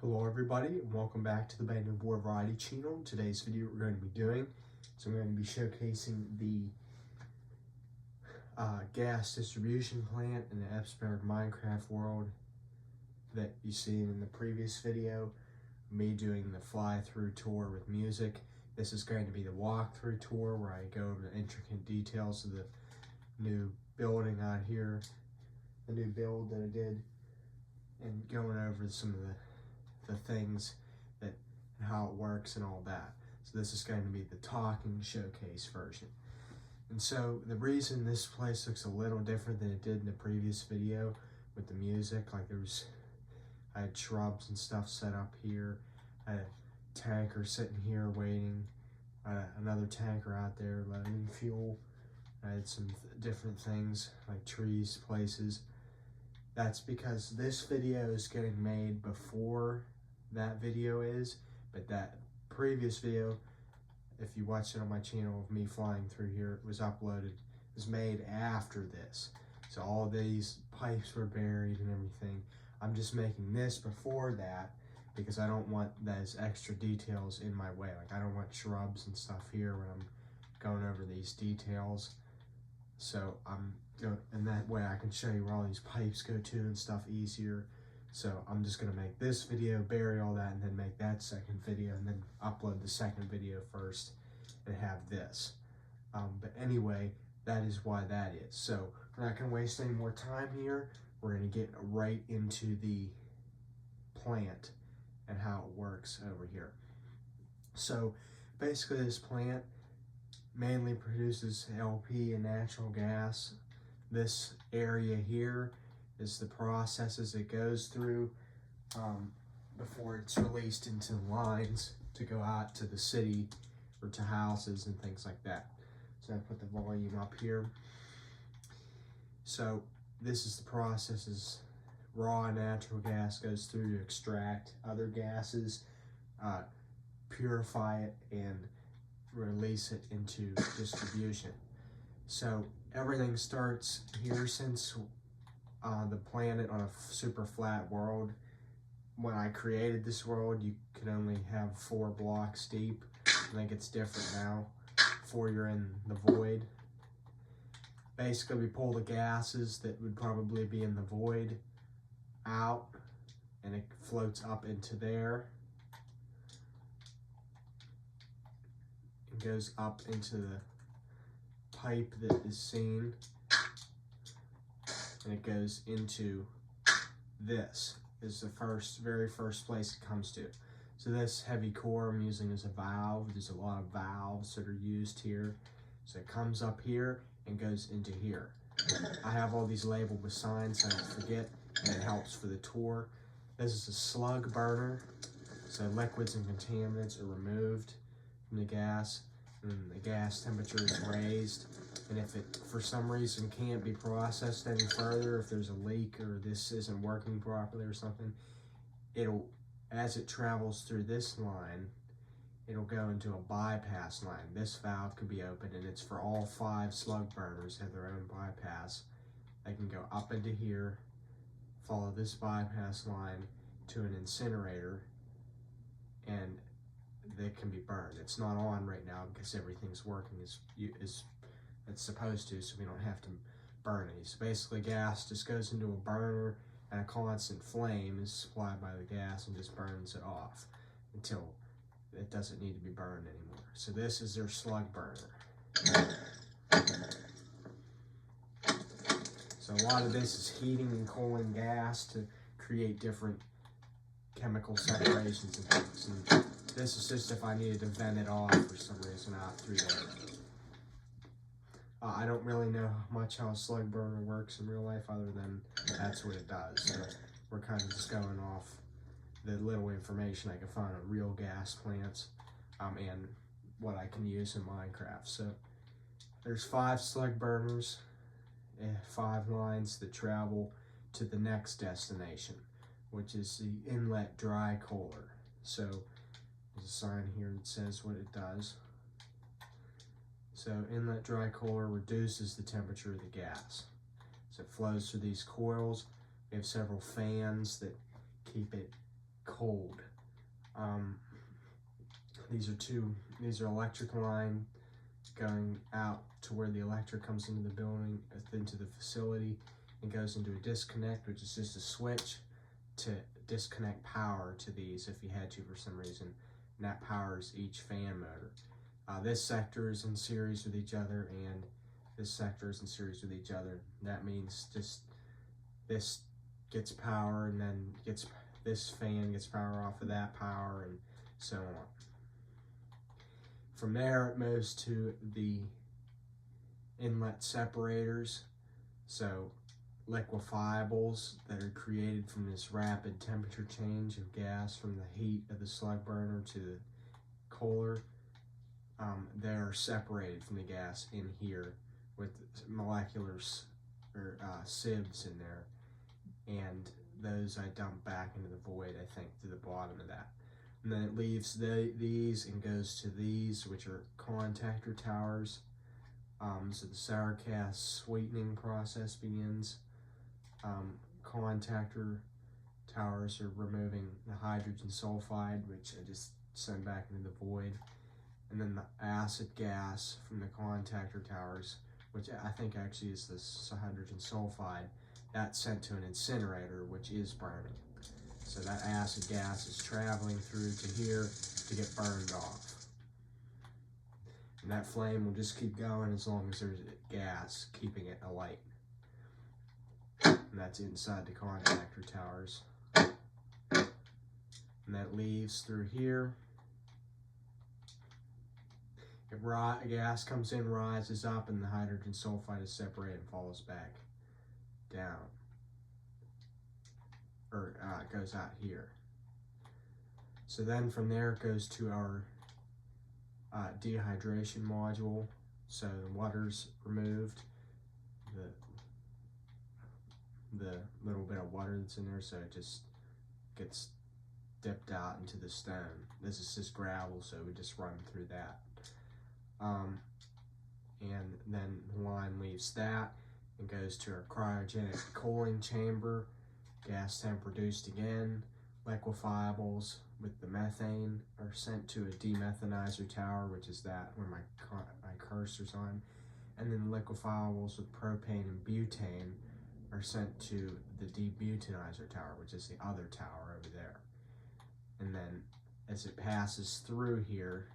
Hello everybody, and welcome back to the Band of War Variety channel. Today's video we're going to be doing, so I'm going to be showcasing the gas distribution plant in the Epsberg Minecraft world that you see in the previous video. Me doing the fly-through tour with music. This is going to be the walkthrough tour where I go over the intricate details of the new building out here, the new build that I did, and going over some of the things that and how it works and all that. So this is going to be the talking showcase version. And so the reason this place looks a little different than it did in the previous video with the music, like I had shrubs and stuff set up here, I had a tanker sitting here waiting, another tanker out there loading fuel, I had some different things like trees, places. That's because this video is getting made before that video is, but that previous video, if you watched it on my channel of me flying through here, it was uploaded, it was made after this. So all these pipes were buried and everything. I'm just making this before that because I don't want those extra details in my way. Like I don't want shrubs and stuff here when I'm going over these details. So I'm doing, and that way I can show you where all these pipes go to and stuff easier. So I'm just gonna make this video, bury all that, and then make that second video, and then upload the second video first and have this. But anyway, that is why that is. So we're not gonna waste any more time here. We're gonna get right into the plant and how it works over here. So basically this plant mainly produces LP and natural gas. This area here is the processes it goes through before it's released into lines to go out to the city or to houses and things like that. So I put the volume up here. So this is the processes. Raw natural gas goes through to extract other gases, purify it, and release it into distribution. So everything starts here. Since the planet on a super flat world, when I created this world, you could only have 4 blocks deep. I think it's different now before you're in the void. Basically, we pull the gases that would probably be in the void out, and it floats up into there. It goes up into the pipe that is seen, and it goes into this is the very first place it comes to. So this heavy core I'm using as a valve. There's a lot of valves that are used here. So it comes up here and goes into here. I have all these labeled with signs so I don't forget, and it helps for the tour. This is a slug burner, so liquids and contaminants are removed from the gas, and the gas temperature is raised. And if it, for some reason, can't be processed any further, if there's a leak or this isn't working properly or something, it'll, as it travels through this line, it'll go into a bypass line. This valve could be open, and it's for all 5 slug burners have their own bypass. They can go up into here, follow this bypass line to an incinerator, and they can be burned. It's not on right now because everything's working as it's supposed to, so we don't have to burn any. So basically gas just goes into a burner, and a constant flame is supplied by the gas and just burns it off until it doesn't need to be burned anymore. So this is their slug burner. So a lot of this is heating and cooling gas to create different chemical separations and things. And this is just if I needed to vent it off for some reason out through there. I don't really know much how a slug burner works in real life other than that's what it does. So we're kind of just going off the little information I can find on real gas plants and what I can use in Minecraft. So there's 5 slug burners, 5 lines that travel to the next destination, which is the inlet dry cooler. So there's a sign here that says what it does. So inlet dry cooler reduces the temperature of the gas. So it flows through these coils. We have several fans that keep it cold. These are electric line going out to where the electric comes into the building, into the facility, and goes into a disconnect, which is just a switch to disconnect power to these if you had to for some reason, and that powers each fan motor. This sector is in series with each other, and this sector is in series with each other. That means just this gets power, and then this fan gets power off of that power, and so on. From there, it moves to the inlet separators, so liquefiables that are created from this rapid temperature change of gas from the heat of the slug burner to the kohler. They are separated from the gas in here with molecular sieves in there, and those I dump back into the void, I think, to the bottom of that. And then it leaves these and goes to these, which are contactor towers. So the sour gas sweetening process begins. Contactor towers are removing the hydrogen sulfide, which I just send back into the void. And then the acid gas from the contactor towers, which I think actually is this hydrogen sulfide, that's sent to an incinerator, which is burning. So that acid gas is traveling through to here to get burned off. And that flame will just keep going as long as there's gas keeping it alight. And that's inside the contactor towers. And that leaves through here. If gas comes in, rises up, and the hydrogen sulfide is separated and falls back down. Or it goes out here. So then from there it goes to our dehydration module. So the water's removed, the little bit of water that's in there, so it just gets dipped out into the stone. This is just gravel, so we just run through that. And then the line leaves that and goes to our cryogenic cooling chamber. Gas temp reduced again. Liquefiables with the methane are sent to a demethanizer tower, which is that where my cursor's on. And then liquefiables with propane and butane are sent to the debutanizer tower, which is the other tower over there. And then as it passes through here,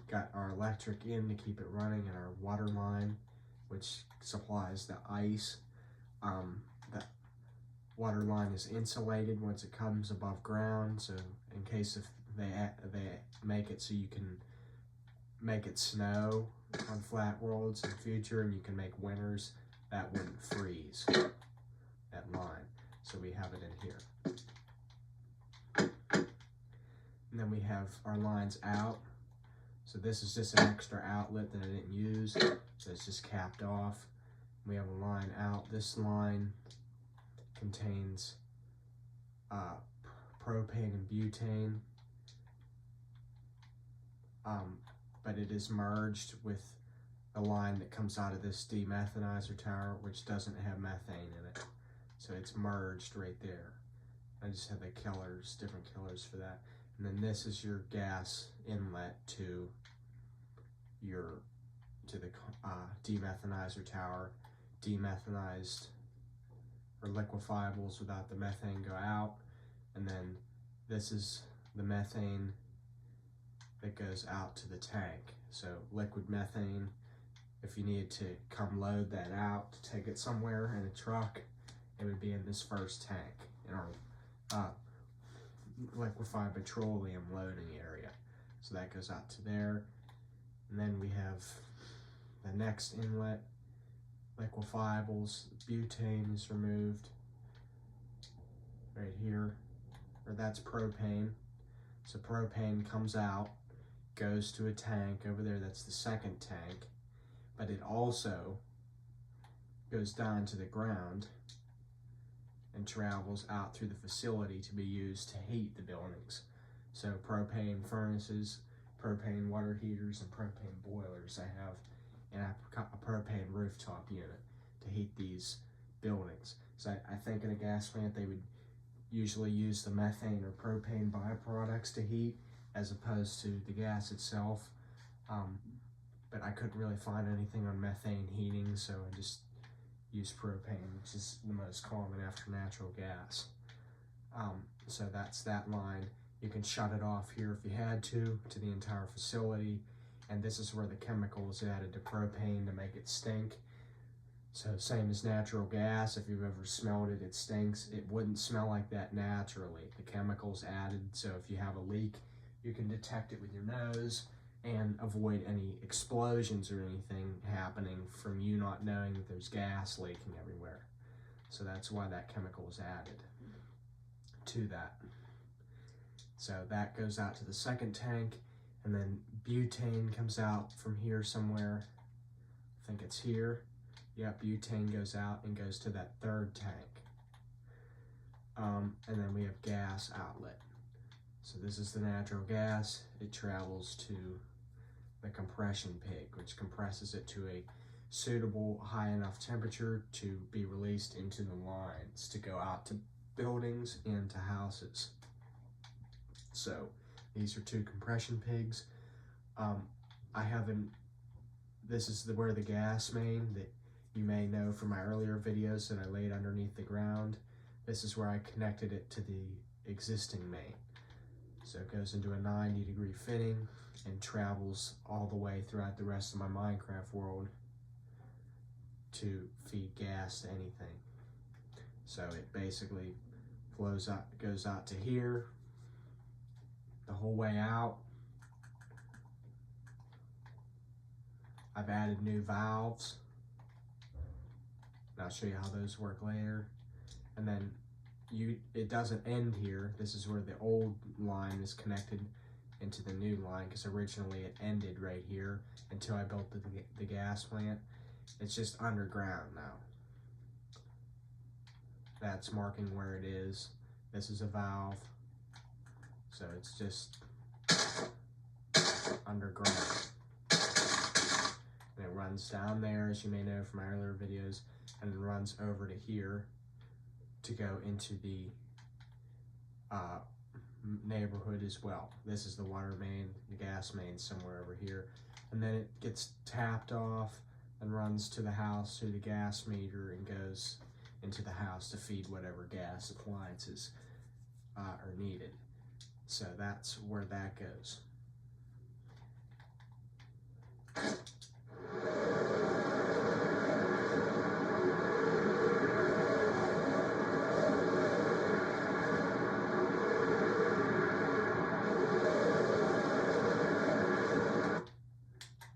got our electric in to keep it running, and our water line, which supplies the ice. The water line is insulated once it comes above ground, so in case if they make it so you can make it snow on flat worlds in the future, and you can make winters, that wouldn't freeze that line. So we have it in here. And then we have our lines out. So this is just an extra outlet that I didn't use, so it's just capped off. We have a line out. This line contains propane and butane, but it is merged with a line that comes out of this demethanizer tower, which doesn't have methane in it. So it's merged right there. I just have the killers, different killers for that. And then this is your gas inlet to the demethanizer tower. Demethanized or liquefiables without the methane go out. And then this is the methane that goes out to the tank. So liquid methane, if you needed to come load that out to take it somewhere in a truck, it would be in this first tank in our liquefied petroleum loading area. So that goes out to there. And then we have the next inlet, liquefiables. Butane is removed right here, or that's propane. So propane comes out, goes to a tank over there, that's the second tank, but it also goes down to the ground and travels out through the facility to be used to heat the buildings. So propane furnaces, propane water heaters, and propane boilers I have, and a propane rooftop unit to heat these buildings. So I think in a gas plant they would usually use the methane or propane byproducts to heat as opposed to the gas itself. But I couldn't really find anything on methane heating, so I just used propane, which is the most common after natural gas. So that's that line. You can shut it off here if you had to the entire facility. And this is where the chemical is added to propane to make it stink. So same as natural gas, if you've ever smelled it, it stinks. It wouldn't smell like that naturally. The chemical's added, so if you have a leak, you can detect it with your nose and avoid any explosions or anything happening from you not knowing that there's gas leaking everywhere. So that's why that chemical is added to that. So that goes out to the second tank, and then butane comes out from here somewhere. I think it's here. Yep, butane goes out and goes to that third tank. And then we have gas outlet. So this is the natural gas. It travels to the compression pig, which compresses it to a suitable high enough temperature to be released into the lines to go out to buildings and to houses. So these are two compression pigs. This is where the gas main that you may know from my earlier videos that I laid underneath the ground. This is where I connected it to the existing main. So it goes into a 90-degree fitting and travels all the way throughout the rest of my Minecraft world to feed gas to anything. So it basically flows out, goes out to here, the whole way out. I've added new valves, and I'll show you how those work later. And then it doesn't end here. This is where the old line is connected into the new line, because originally it ended right here until I built the gas plant. It's just underground now. That's marking where it is. This is a valve, so it's just underground. And it runs down there, as you may know from my earlier videos, and then runs over to here to go into the neighborhood as well. This is the water main, the gas main somewhere over here. And then it gets tapped off and runs to the house through the gas meter and goes into the house to feed whatever gas appliances are needed. So that's where that goes.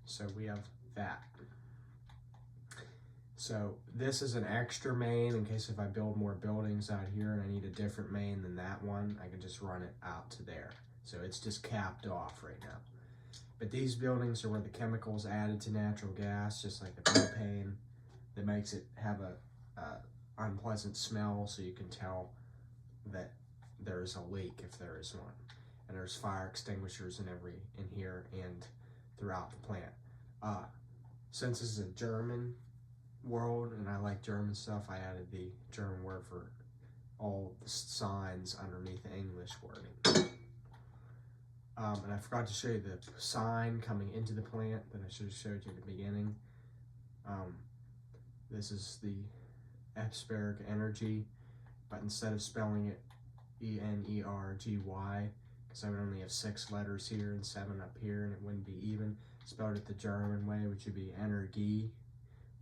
So we have that. So this is an extra main in case if I build more buildings out here and I need a different main than that one, I can just run it out to there. So it's just capped off right now. But these buildings are where the chemicals added to natural gas, just like the propane, that makes it have a unpleasant smell, so you can tell that there's a leak if there is one. And there's fire extinguishers in here and throughout the plant. Since this is a German world and I like German stuff, I added the German word for all the signs underneath the English wording. And I forgot to show you the sign coming into the plant that I should have showed you at the beginning. This is the Epsberg Energie, but instead of spelling it E-N-E-R-G-Y, because I would only have 6 letters here and 7 up here, and it wouldn't be even, spelled it the German way, which would be Energie,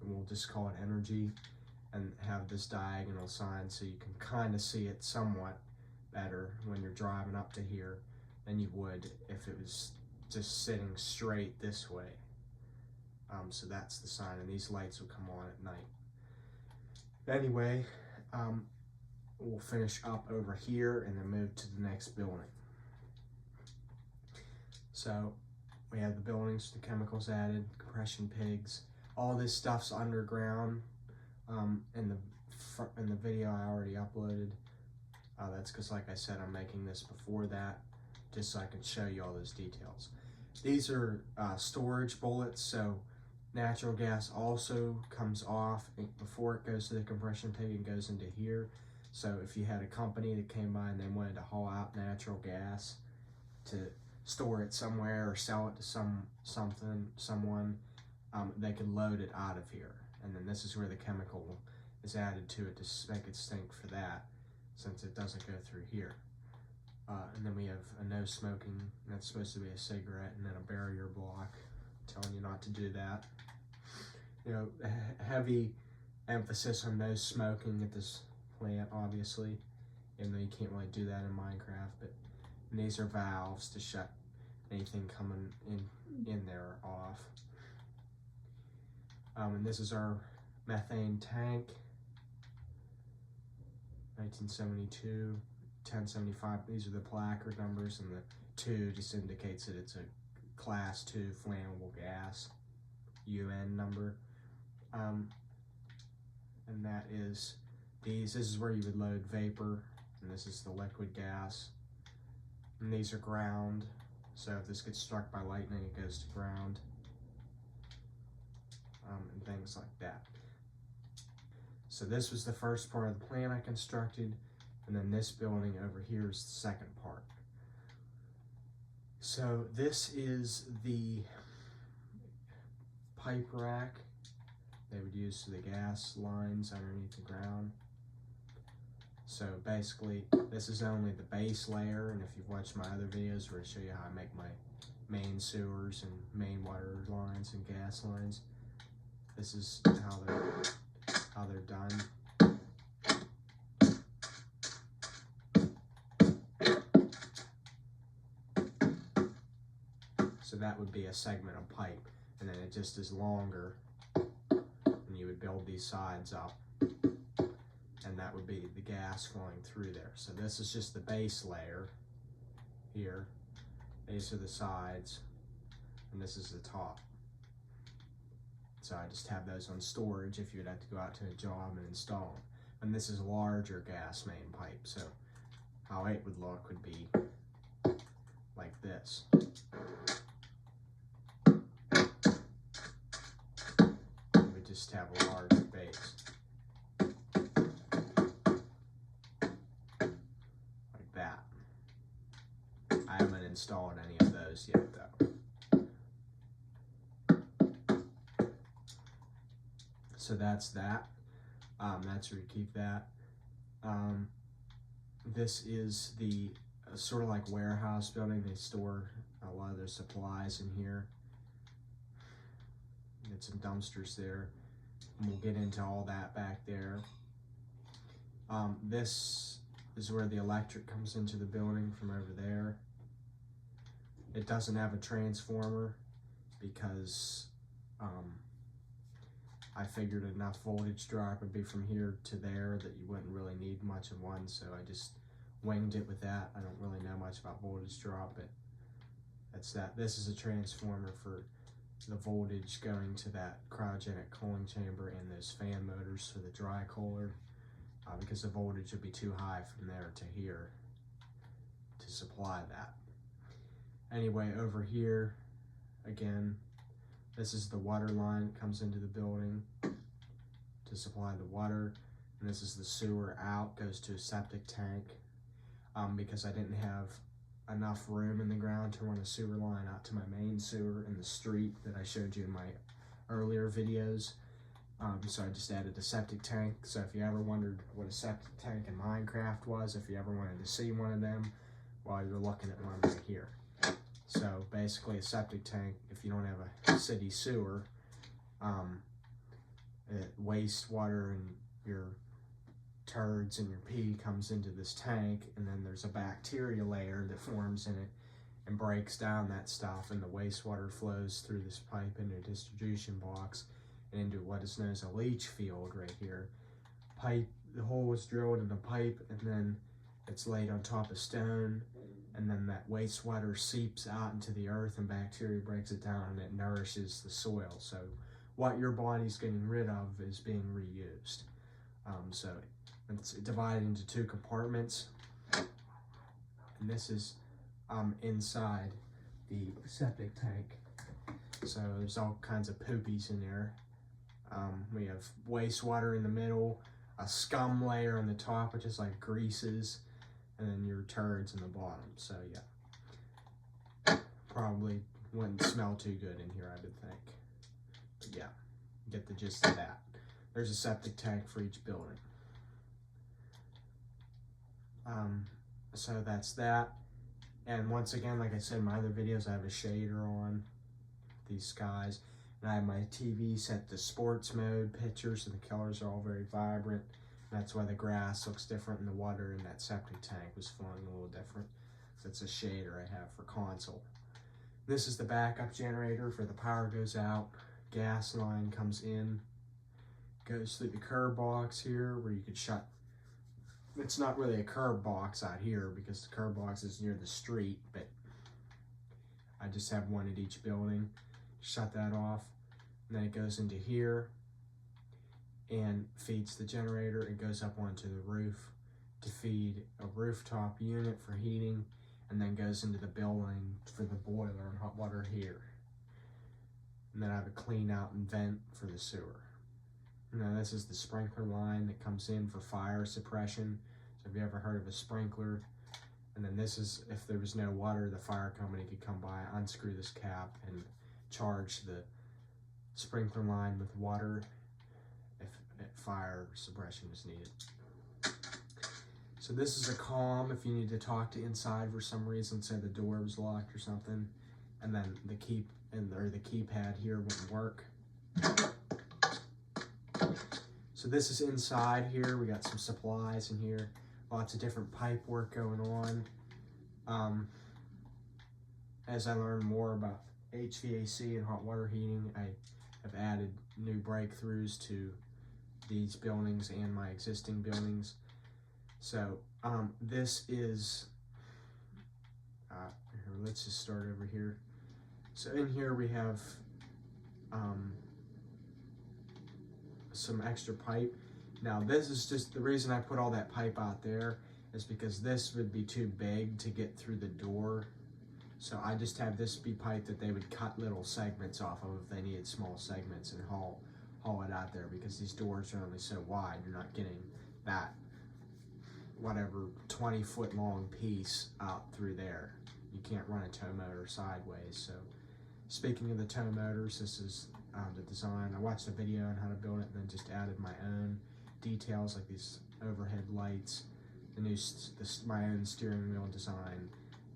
and we'll just call it Energie, and have this diagonal sign so you can kind of see it somewhat better when you're driving up to here than you would if it was just sitting straight this way. So that's the sign, and these lights will come on at night. Anyway, we'll finish up over here and then move to the next building. So we have the buildings, the chemicals added, compression pigs. All this stuff's underground. In the video I already uploaded. That's because, like I said, I'm making this before that, just so I can show you all those details. These are storage bullets, so natural gas also comes off before it goes to the compression pig and goes into here. So if you had a company that came by and they wanted to haul out natural gas to store it somewhere or sell it to someone, they could load it out of here. And then this is where the chemical is added to it to make it stink for that, since it doesn't go through here. And then we have a no smoking, that's supposed to be a cigarette, and then a barrier block telling you not to do that. You know, heavy emphasis on no smoking at this plant, obviously, even though you can't really do that in Minecraft. But these are valves to shut anything coming in there off. And this is our methane tank, 1972, 1075. These are the placard numbers, and the 2 just indicates that it's a class 2 flammable gas, UN number. And that is this is where you would load vapor, and this is the liquid gas. And these are ground, so if this gets struck by lightning, it goes to ground, and things like that. So this was the first part of the plant I constructed, and then this building over here is the second part. So this is the pipe rack they would use to the gas lines underneath the ground. So basically, this is only the base layer, and if you've watched my other videos where I show you how I make my main sewers and main water lines and gas lines, this is how they're done. So that would be a segment of pipe, and then it just is longer, and you would build these sides up, and that would be the gas flowing through there. So this is just the base layer here. These are the sides, and this is the top. So I just have those on storage if you'd have to go out to a job and install them. And this is a larger gas main pipe, so how it would look would be like this. You would just have a larger base. Like that. I haven't installed any of those yet though. So that's that. That's where you keep that. This is the sort of like warehouse building. They store a lot of their supplies in here. Get some dumpsters there. And we'll get into all that back there. This is where the electric comes into the building from over there. It doesn't have a transformer because I figured enough voltage drop would be from here to there that you wouldn't really need much of one, so I just winged it with that. I don't really know much about voltage drop, but that's that. This is a transformer for the voltage going to that cryogenic cooling chamber and those fan motors for the dry cooler, because the voltage would be too high from there to here to supply that. Anyway, over here, again, this is the water line that comes into the building to supply the water. And this is the sewer out, goes to a septic tank. Because I didn't have enough room in the ground to run a sewer line out to my main sewer in the street that I showed you in my earlier videos. So I just added a septic tank. So if you ever wondered what a septic tank in Minecraft was, if you ever wanted to see one of them, well, you're looking at one right here. So basically a septic tank, if you don't have a city sewer, wastewater and your turds and your pee comes into this tank, and then there's a bacteria layer that forms in it and breaks down that stuff, and the wastewater flows through this pipe into a distribution box and into what is known as a leach field right here. The hole is drilled in the pipe, and then it's laid on top of stone, and then that wastewater seeps out into the earth, and bacteria breaks it down, and it nourishes the soil. So what your body's getting rid of is being reused. So it's divided into 2 compartments, and this is inside the septic tank. So there's all kinds of poopies in there. We have wastewater in the middle, a scum layer on the top, which is like greases, and then your turds in the bottom. So yeah, probably wouldn't smell too good in here, I would think. But yeah, get the gist of that. There's a septic tank for each building. So that's that. And once again, like I said in my other videos, I have a shader on these skies. And I have my TV set to sports mode pictures, so the colors are all very vibrant. And that's why the grass looks different and the water in that septic tank was flowing a little different. So it's a shader I have for console. This is the backup generator for the power goes out. Gas line comes in, goes through the curb box here where you could shut. It's not really a curb box out here because the curb box is near the street, but I just have one at each building. Shut that off, and then it goes into here and feeds the generator. It goes up onto the roof to feed a rooftop unit for heating, and then goes into the building for the boiler and hot water here. And then I have a clean out and vent for the sewer. Now this is the sprinkler line that comes in for fire suppression. So have you ever heard of a sprinkler? And then this is, if there was no water, the fire company could come by, unscrew this cap, and charge the sprinkler line with water if fire suppression is needed. So this is a comm if you need to talk to inside for some reason, say the door was locked or something, and then the keypad here wouldn't work. So this is inside here. We got some supplies in here, lots of different pipe work going on. As I learn more about HVAC and hot water heating, I have added new breakthroughs to these buildings and my existing buildings. So this is, let's just start over here. So in here we have some extra pipe. Now this is just, the reason I put all that pipe out there is because this would be too big to get through the door. So I just have this be pipe that they would cut little segments off of if they needed small segments and haul it out there, because these doors are only so wide. You're not getting that whatever 20-foot long piece out through there. You can't run a tow motor sideways. So speaking of the tow motors, this is the design. I watched a video on how to build it and then just added my own details like these overhead lights, my own steering wheel design,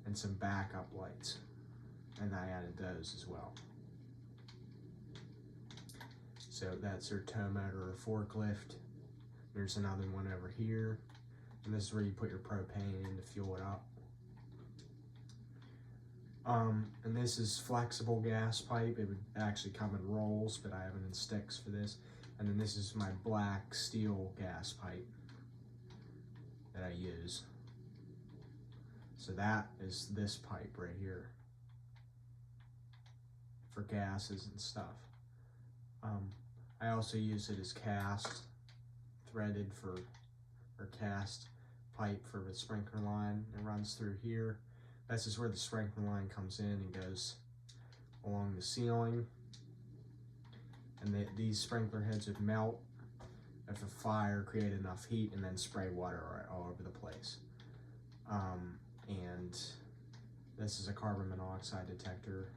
and some backup lights, and I added those as well. So that's your tow motor or forklift. There's another one over here, and this is where you put your propane in to fuel it up. And this is flexible gas pipe. It would actually come in rolls, but I have it in sticks for this. And then this is my black steel gas pipe that I use. So that is this pipe right here for gases and stuff. I also use it as cast, threaded or cast pipe for the sprinkler line. It runs through here. This is where the sprinkler line comes in and goes along the ceiling. And these sprinkler heads would melt if a fire created enough heat and then spray water all over the place. And this is a carbon monoxide detector.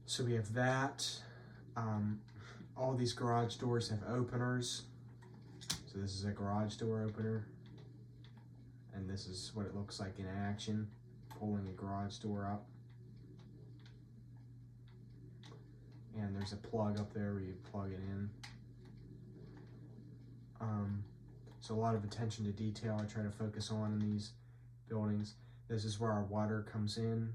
So we have that. All these garage doors have openers. So this is a garage door opener. And this is what it looks like in action, pulling a garage door up. And there's a plug up there where you plug it in. So a lot of attention to detail I try to focus on in these buildings. This is where our water comes in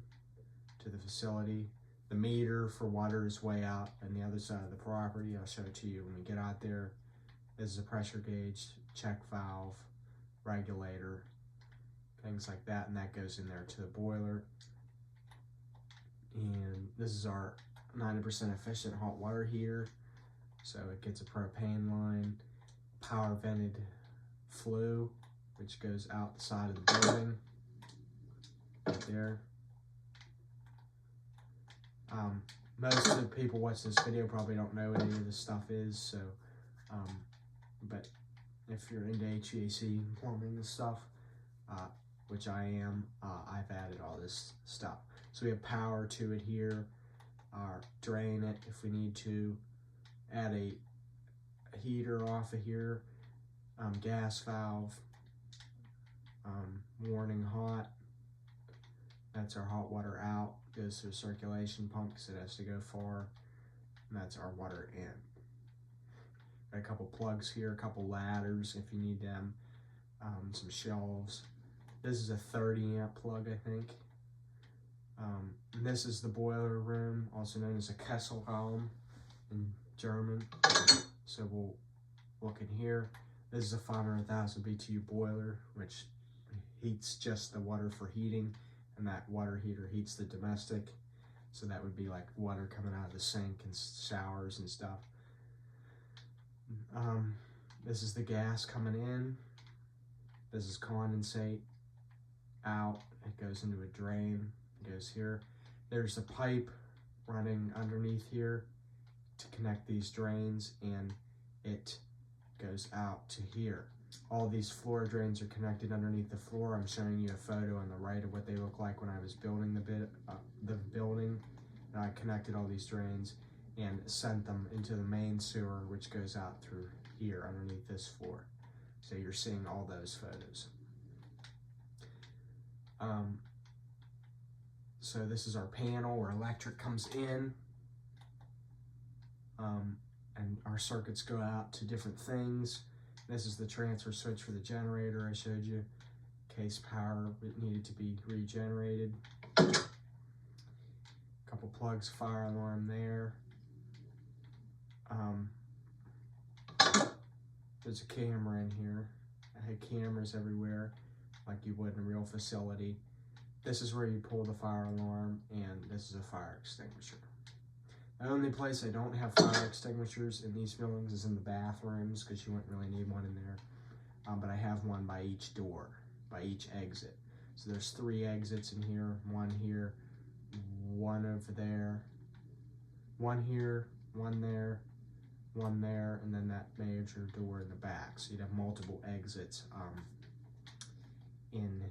to the facility. The meter for water is way out on the other side of the property. I'll show it to you when we get out there. This is a pressure gauge, check valve, regulator, things like that, and that goes in there to the boiler. And this is our 90% efficient hot water heater. So it gets a propane line, power vented flue, which goes out the side of the building, right there. Most of the people watching this video probably don't know what any of this stuff is, so But if you're into HVAC plumbing and stuff, which I am, I've added all this stuff. So we have power to it here, drain it if we need to, add a heater off of here, gas valve, warning hot. That's our hot water out, goes to a circulation pump because it has to go far, and that's our water in. Got a couple plugs here, a couple ladders if you need them, some shelves. This is a 30 amp plug, I think. And this is the boiler room, also known as a Kesselraum in German. So we'll look in here. This is a 500,000 BTU boiler, which heats just the water for heating, and that water heater heats the domestic. So that would be like water coming out of the sink and showers and stuff. This is the gas coming in. This is condensate out. It goes into a drain. It goes here. There's a pipe running underneath here to connect these drains, and it goes out to here. All these floor drains are connected underneath the floor. I'm showing you a photo on the right of what they look like when I was building the building. And I connected all these drains and sent them into the main sewer, which goes out through here underneath this floor. So you're seeing all those photos. So this is our panel where electric comes in, and our circuits go out to different things. This is the transfer switch for the generator I showed you, in case power needed to be regenerated. Couple plugs, fire alarm there. There's a camera in here. I had cameras everywhere, like you would in a real facility. This is where you pull the fire alarm, and this is a fire extinguisher. The only place I don't have fire extinguishers in these buildings is in the bathrooms, because you wouldn't really need one in there. But I have one by each door, by each exit. So there's 3 exits in here, one here, one over there, one here, one there, one there, and then that major door in the back. So you'd have multiple exits in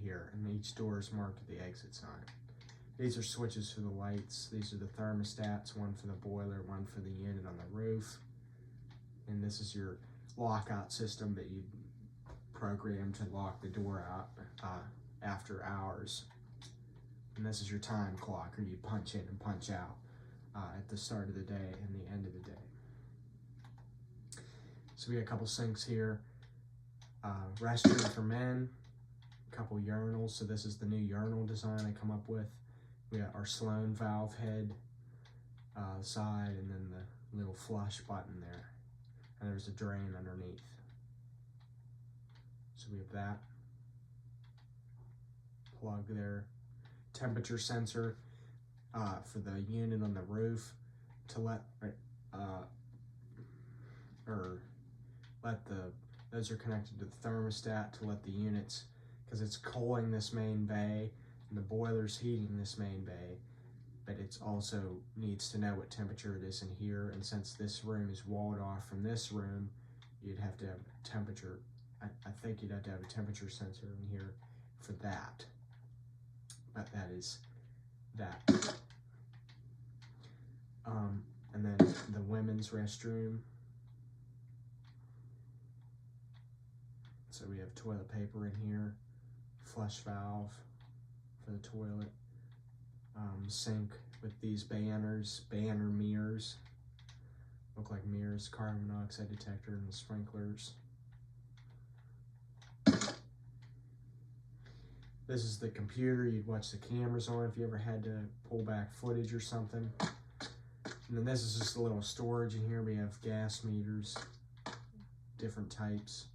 here, and each door is marked with the exit sign. These are switches for the lights. These are the thermostats, one for the boiler, one for the unit on the roof. And this is your lockout system that you program to lock the door out after hours. And this is your time clock, or you punch in and punch out at the start of the day and the end of the day. So we got a couple sinks here, restroom for men, a couple urinals. So this is the new urinal design I come up with. We got our Sloan valve head side, and then the little flush button there. And there's a drain underneath. So we have that plug there. Temperature sensor for the unit on the roof to those are connected to the thermostat to let the units, because it's cooling this main bay and the boiler's heating this main bay, but it also needs to know what temperature it is in here. And since this room is walled off from this room, you'd have to have a temperature. I think you'd have to have a temperature sensor in here for that. But that is that. And then the women's restroom. So we have toilet paper in here, flush valve for the toilet, sink with these banner mirrors, look like mirrors, carbon monoxide detector, and the sprinklers. This is the computer you'd watch the cameras on if you ever had to pull back footage or something. And then this is just a little storage in here. We have gas meters, different types.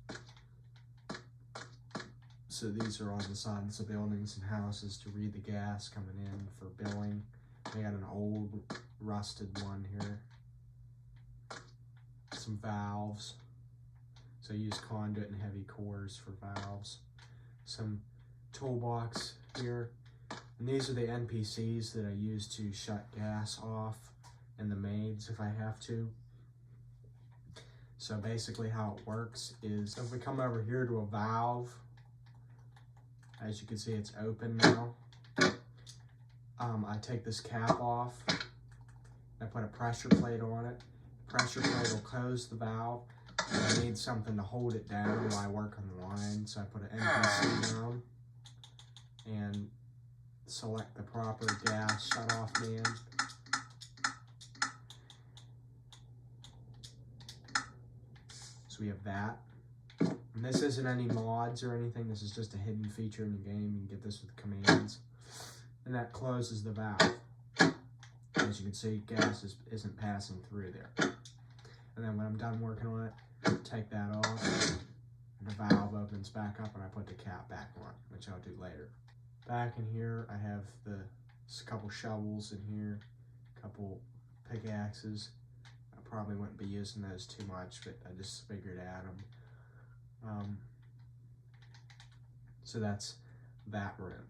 So these are on the sides of buildings and houses to read the gas coming in for billing. We got an old rusted one here. Some valves. So you use conduit and heavy cores for valves. Some toolbox here. And these are the NPCs that I use to shut gas off and the maids if I have to. So basically how it works is if we come over here to a valve, as you can see it's open now. I take this cap off, I put a pressure plate on it. The pressure plate will close the valve. And I need something to hold it down while I work on the line, so I put an NPC down and select the proper gas shut-off band. So we have that. And this isn't any mods or anything, this is just a hidden feature in the game. You can get this with commands. And that closes the valve. As you can see, gas isn't passing through there. And then when I'm done working on it, take that off. And the valve opens back up and I put the cap back on, which I'll do later. Back in here, I have a couple shovels in here, a couple pickaxes. I probably wouldn't be using those too much, but I just figured to add them. So that's that room.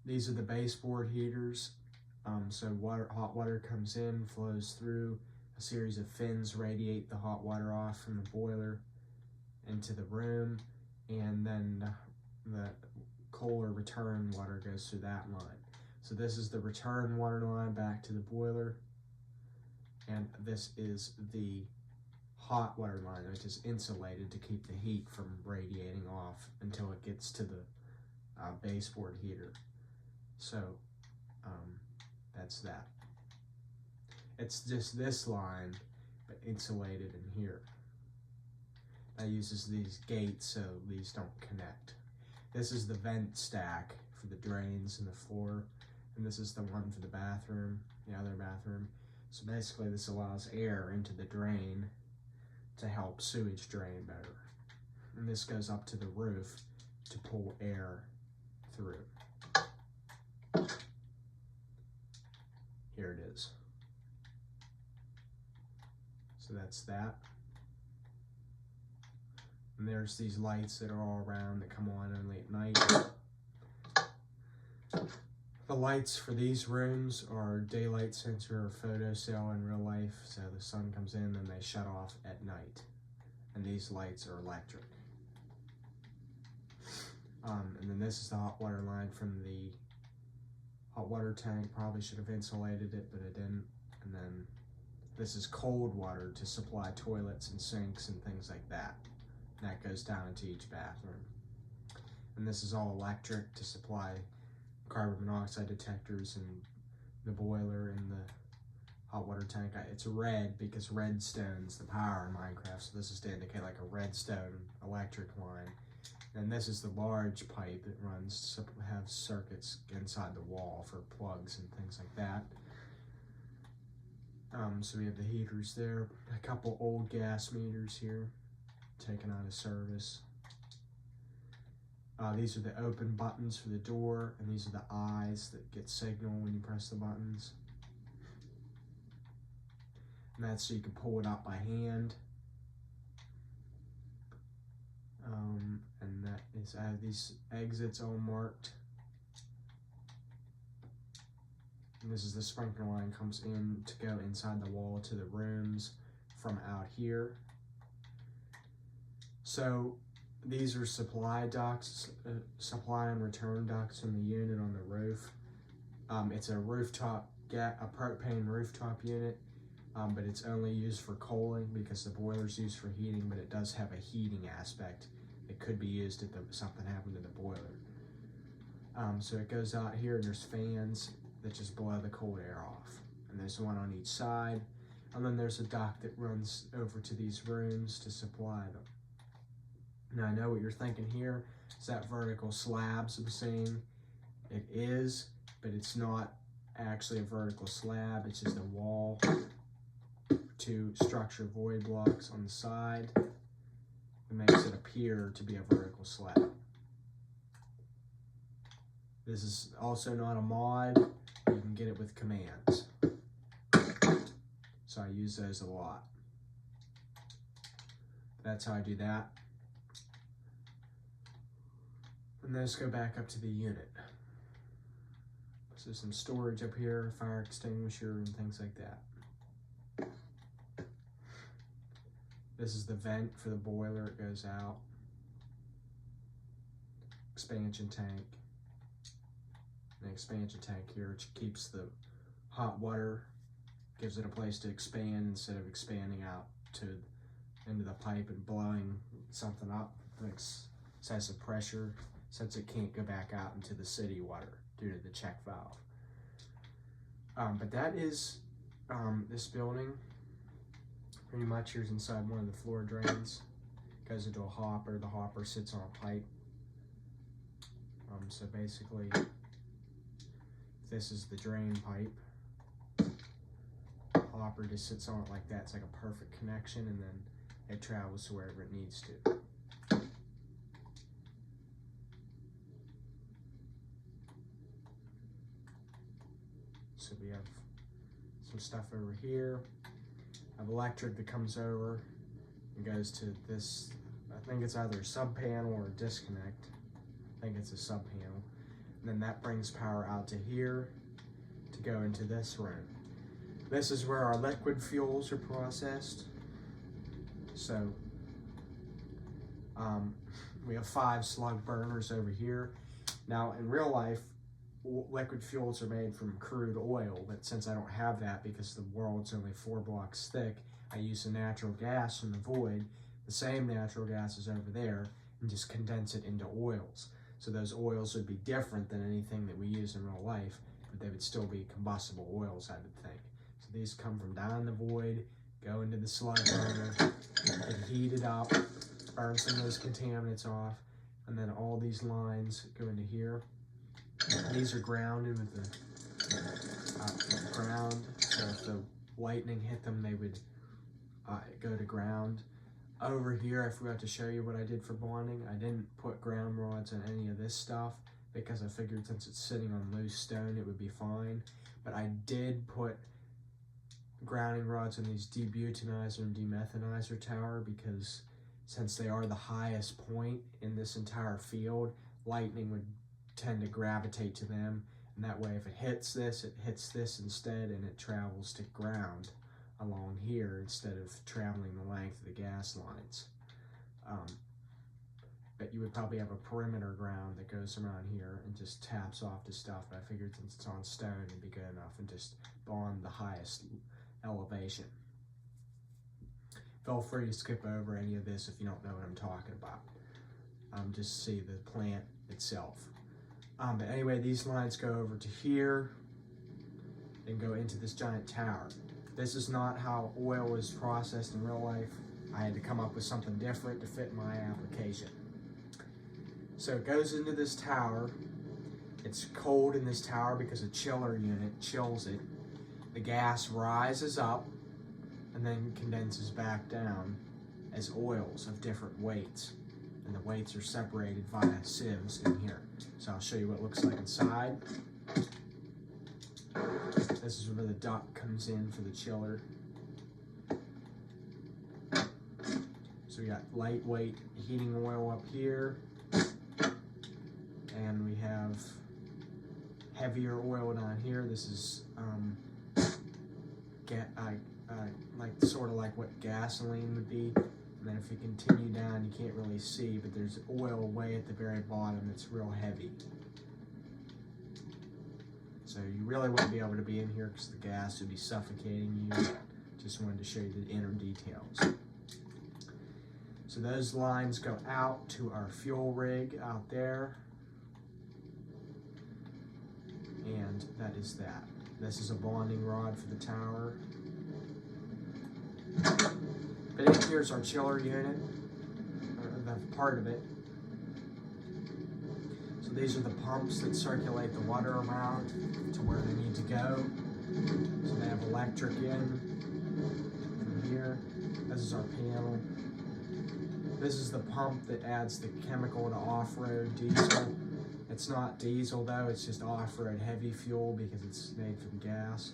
These are the baseboard heaters. So hot water comes in, flows through. A series of fins radiate the hot water off from the boiler into the room, and then the cold or return water goes through that line. So this is the return water line back to the boiler, and this is the hot water line, which is insulated to keep the heat from radiating off until it gets to the baseboard heater. So that's that. It's just this line, but insulated in here. That uses these gates so these don't connect. This is the vent stack for the drains and the floor, and this is the one for the bathroom, the other bathroom. So basically this allows air into the drain to help sewage drain better. And this goes up to the roof to pull air through. Here it is. So that's that. And there's these lights that are all around that come on only at night. The lights for these rooms are daylight sensor or photo cell in real life. So the sun comes in and they shut off at night. And these lights are electric. And then this is the hot water line from the hot water tank. Probably should have insulated it, but it didn't. And then this is cold water to supply toilets and sinks and things like that. And that goes down into each bathroom. And this is all electric to supply carbon monoxide detectors and the boiler and the hot water tank. It's red because redstone's the power in Minecraft, so this is to indicate like a redstone electric line. And this is the large pipe that runs to have circuits inside the wall for plugs and things like that. So we have the heaters there, a couple old gas meters here, taken out of service. These are the open buttons for the door, and these are the eyes that get signal when you press the buttons. And that's so you can pull it up by hand. And that is, I have these exits all marked. And this is the sprinkler line comes in to go inside the wall to the rooms from out here. So these are supply ducts, supply and return ducts from the unit on the roof. It's a rooftop, a propane rooftop unit, but it's only used for coaling because the boiler's used for heating, but it does have a heating aspect. It could be used if something happened to the boiler. So it goes out here and there's fans that just blow the cold air off. And there's one on each side. And then there's a duct that runs over to these rooms to supply them. Now I know what you're thinking here. Is that vertical slabs I'm seeing? It is, but it's not actually a vertical slab. It's just a wall, two structure void blocks on the side. It makes it appear to be a vertical slab. This is also not a mod. You can get it with commands. So I use those a lot. That's how I do that. And let's go back up to the unit. So some storage up here, fire extinguisher and things like that. This is the vent for the boiler, it goes out. Expansion tank. An expansion tank here, which keeps the hot water, gives it a place to expand instead of expanding out into the pipe and blowing something up. Makes excessive pressure since it can't go back out into the city water due to the check valve. But that is this building. Pretty much here's inside one of the floor drains. Goes into a hopper. The hopper sits on a pipe. So basically, this is the drain pipe. Hopper just sits on it like that. It's like a perfect connection, and then it travels to wherever it needs to. So we have some stuff over here. I have electric that comes over and goes to this, I think it's either a sub panel or a disconnect. I think it's a sub panel. And then that brings power out to here to go into this room. This is where our liquid fuels are processed. So we have 5 slug burners over here. Now in real life, liquid fuels are made from crude oil, but since I don't have that because the world's only 4 blocks thick, I use the natural gas from the void, the same natural gas is over there, and just condense it into oils. So those oils would be different than anything that we use in real life, but they would still be combustible oils, I would think. So these come from down in the void, go into the slug burner, get heated up, burn some of those contaminants off, and then all these lines go into here. These are grounded with the ground, so if the lightning hit them, they would go to ground. Over here, I forgot to show you what I did for bonding. I didn't put ground rods on any of this stuff because I figured since it's sitting on loose stone, it would be fine. But I did put grounding rods on these debutanizer and demethanizer tower because since they are the highest point in this entire field, lightning would tend to gravitate to them, and that way if it hits this, it hits this instead, and it travels to ground along here instead of traveling the length of the gas lines. But you would probably have a perimeter ground that goes around here and just taps off the stuff, but I figured since it's on stone, it'd be good enough and just bond the highest elevation. Feel free to skip over any of this if you don't know what I'm talking about. Just see the plant itself. But anyway, these lines go over to here and go into this giant tower. This is not how oil is processed in real life. I had to come up with something different to fit my application. So it goes into this tower. It's cold in this tower because a chiller unit chills it. The gas rises up and then condenses back down as oils of different weights. And the weights are separated via sieves in here. So I'll show you what it looks like inside. This is where the duct comes in for the chiller. So we got lightweight heating oil up here. And we have heavier oil down here. This is sort of like what gasoline would be. And then if you continue down, you can't really see, but there's oil way at the very bottom that's real heavy. So you really wouldn't be able to be in here because the gas would be suffocating you. Just wanted to show you the inner details. So those lines go out to our fuel rig out there. And that is that. This is a bonding rod for the tower. But in here's our chiller unit, or the part of it. So these are the pumps that circulate the water around to where they need to go. So they have electric in from here. This is our panel. This is the pump that adds the chemical to off-road diesel. It's not diesel though, it's just off-road heavy fuel because it's made from gas.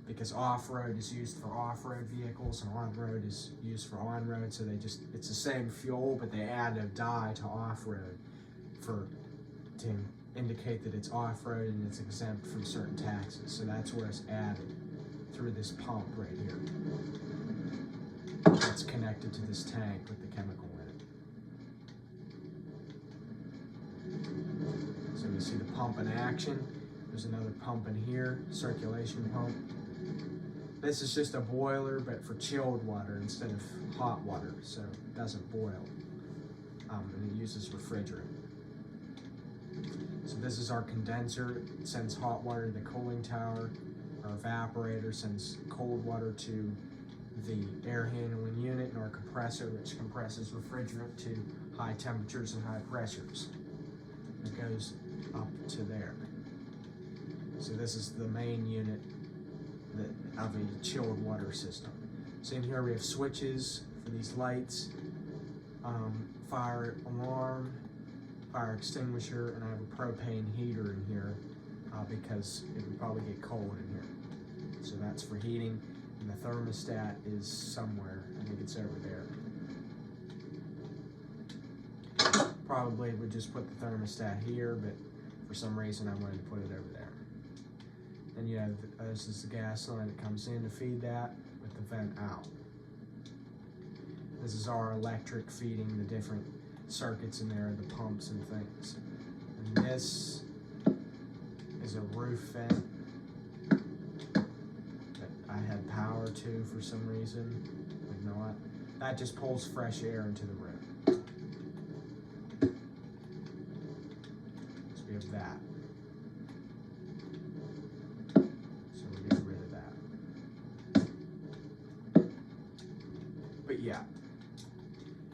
Because off-road is used for off-road vehicles and on-road is used for on-road, so it's the same fuel, but they add a dye to off-road to indicate that it's off-road and it's exempt from certain taxes. So that's where it's added through this pump right here. that's connected to this tank with the chemical in it. So you see the pump in action. There's another pump in here, circulation pump. This is just a boiler, but for chilled water instead of hot water, so it doesn't boil. And it uses refrigerant. So this is our condenser. It sends hot water to the cooling tower. Our evaporator sends cold water to the air handling unit, and our compressor, which compresses refrigerant to high temperatures and high pressures. It goes up to there. So this is the main unit of a chilled water system. So in here we have switches for these lights, fire alarm, fire extinguisher, and I have a propane heater in here because it would probably get cold in here. So that's for heating, and the thermostat is somewhere. I think it's over there. Probably would just put the thermostat here, but for some reason I wanted to put it over there. And you have, this is the gas line that comes in to feed that with the vent out. This is our electric feeding the different circuits in there, the pumps and things. And this is a roof vent that I had power to for some reason, but not. That just pulls fresh air into the room. So we have that. So we get rid of that. But yeah.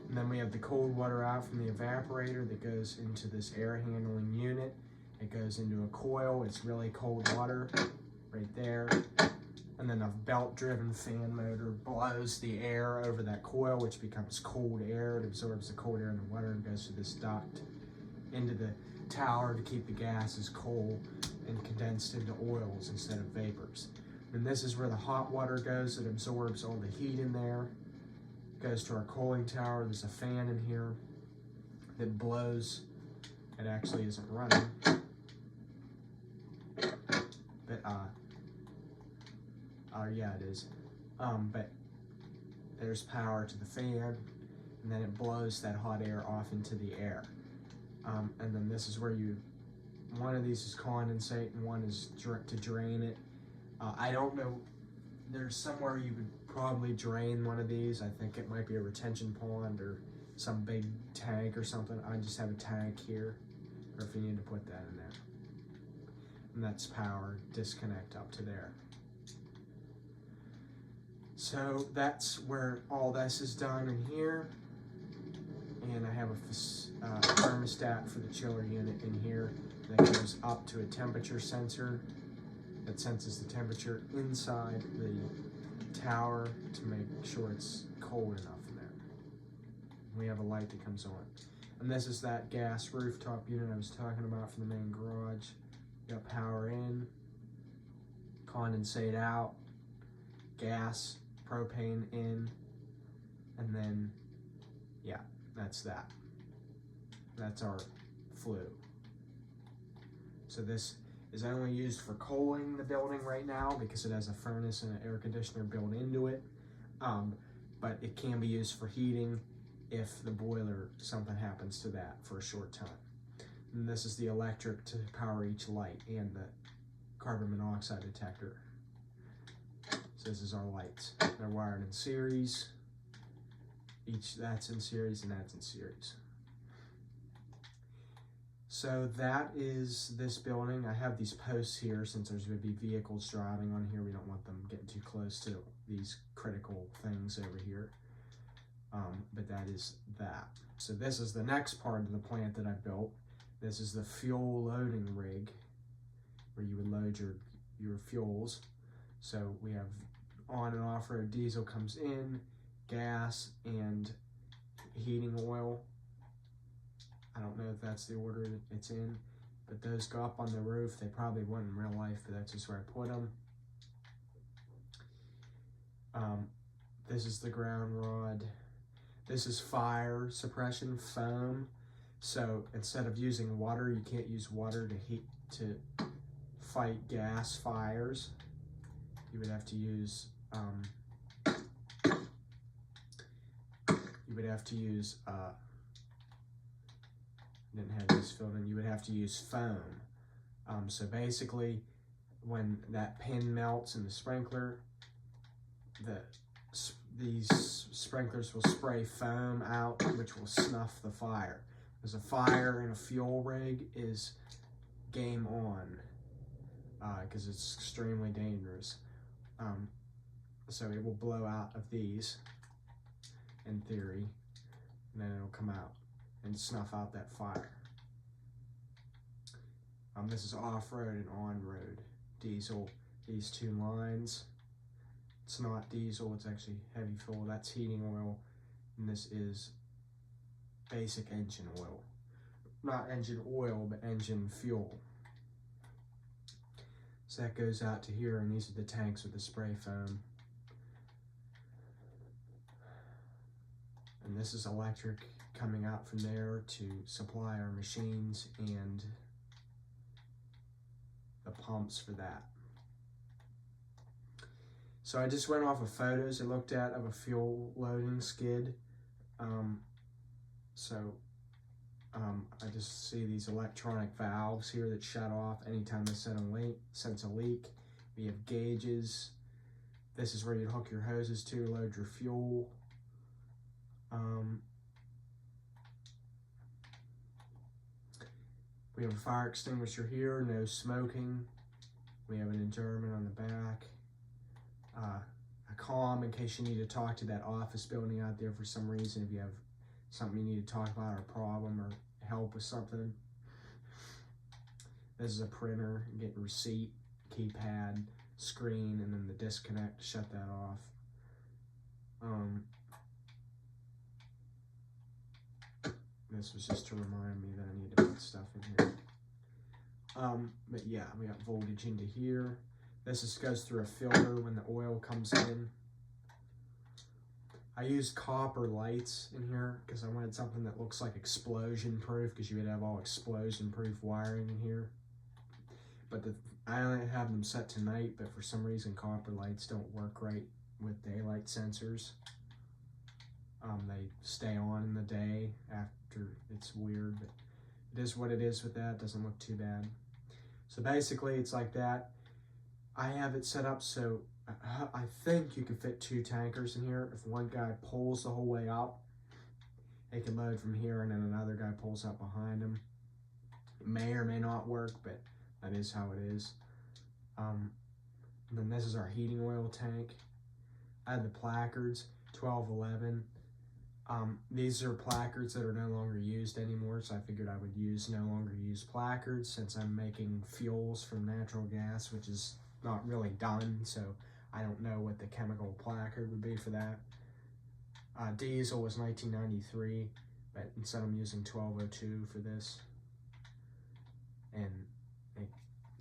And then we have the cold water out from the evaporator that goes into this air handling unit. It goes into a coil. It's really cold water right there. And then a belt-driven fan motor blows the air over that coil, which becomes cold air. It absorbs the cold air in the water and goes through this duct into the tower to keep the gases cold and condensed into oils instead of vapors. And this is where the hot water goes. It absorbs all the heat in there. Goes to our cooling tower. There's a fan in here that blows. It actually isn't running, but yeah, it is. But there's power to the fan, and then it blows that hot air off into the air. And then this is where one of these is condensate and one is to drain it. I don't know. There's somewhere you would probably drain one of these. I think it might be a retention pond or some big tank or something. I just have a tank here, or if you need to put that in there. And that's power, disconnect up to there. So that's where all this is done in here. And I have a thermostat for the chiller unit in here that goes up to a temperature sensor that senses the temperature inside the tower to make sure it's cold enough in there. We have a light that comes on. And this is that gas rooftop unit I was talking about from the main garage. Got power in, condensate out, gas, propane in, and then, yeah, that's that. That's our flue. So this is only used for cooling the building right now because it has a furnace and an air conditioner built into it. But it can be used for heating if the boiler, something happens to that for a short time. And this is the electric to power each light and the carbon monoxide detector. So this is our lights. They're wired in series. That's in series and that's in series. So that is this building. I have these posts here since there's going to be vehicles driving on here. We don't want them getting too close to these critical things over here. But that is that. So this is the next part of the plant that I built. This is the fuel loading rig where you would load your fuels. So we have on and off road diesel comes in, gas, and heating oil. I don't know if that's the order it's in, but those go up on the roof. They probably wouldn't in real life, but that's just where I put them. This is the ground rod. This is fire suppression foam. So instead of using water, you can't use water to fight gas fires. You would have to use you would have to use, didn't have this filled in, you would have to use foam. So basically, when that pin melts in the sprinkler, these sprinklers will spray foam out, which will snuff the fire. Because a fire in a fuel rig is game on, because it's extremely dangerous. So it will blow out of these, in theory, and then it'll come out and snuff out that fire. This is off-road and on-road diesel. These two lines, it's not diesel, it's actually heavy fuel. That's heating oil, and this is basic engine oil. Not engine oil, but engine fuel. So that goes out to here, and these are the tanks with the spray foam. And this is electric coming out from there to supply our machines and the pumps for that. So I just went off of photos I looked at of a fuel loading skid. I just see these electronic valves here that shut off anytime they sense a leak. We have gauges. This is where you hook your hoses to load your fuel. We have a fire extinguisher here, no smoking. We have an adjournment on the back. A comm in case you need to talk to that office building out there for some reason, if you have something you need to talk about or a problem or help with something. This is a printer, you get a receipt, keypad, screen, and then the disconnect to shut that off. This was just to remind me that I need to put stuff in here. But yeah, we got voltage into here. This goes through a filter when the oil comes in. I used copper lights in here because I wanted something that looks like explosion proof, because you would have all explosion proof wiring in here. But I only have them set to night, but for some reason copper lights don't work right with daylight sensors. They stay on in the day after. It's weird, but it is what it is with that. It doesn't look too bad. So basically it's like that. I have it set up so I think you can fit 2 tankers in here. If one guy pulls the whole way up, they can load from here, and then another guy pulls up behind him. It may or may not work, but that is how it is. And then this is our heating oil tank. I had the placards, 1211. These are placards that are no longer used anymore, so I figured I would use no longer used placards since I'm making fuels from natural gas, which is not really done, so I don't know what the chemical placard would be for that. Diesel was 1993, but instead I'm using 1202 for this. And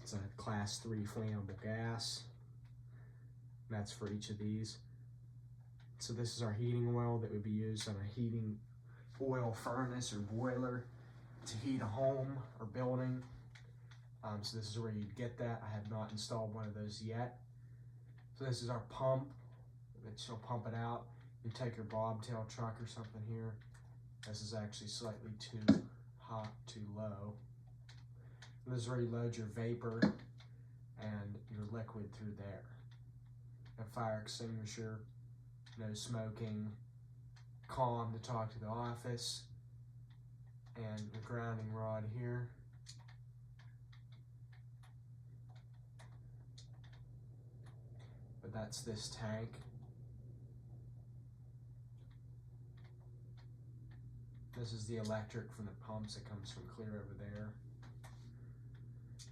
it's a class 3 flammable gas. That's for each of these. So this is our heating oil that would be used on a heating oil furnace or boiler to heat a home or building. So this is where you'd get that. I have not installed one of those yet. So this is our pump, which will pump it out. You take your bobtail truck or something here. This is actually slightly too hot, too low. And this is where you load your vapor and your liquid through there. A fire extinguisher, no smoking, comm to talk to the office, and the grounding rod here. But that's this tank. This is the electric from the pumps that comes from clear over there.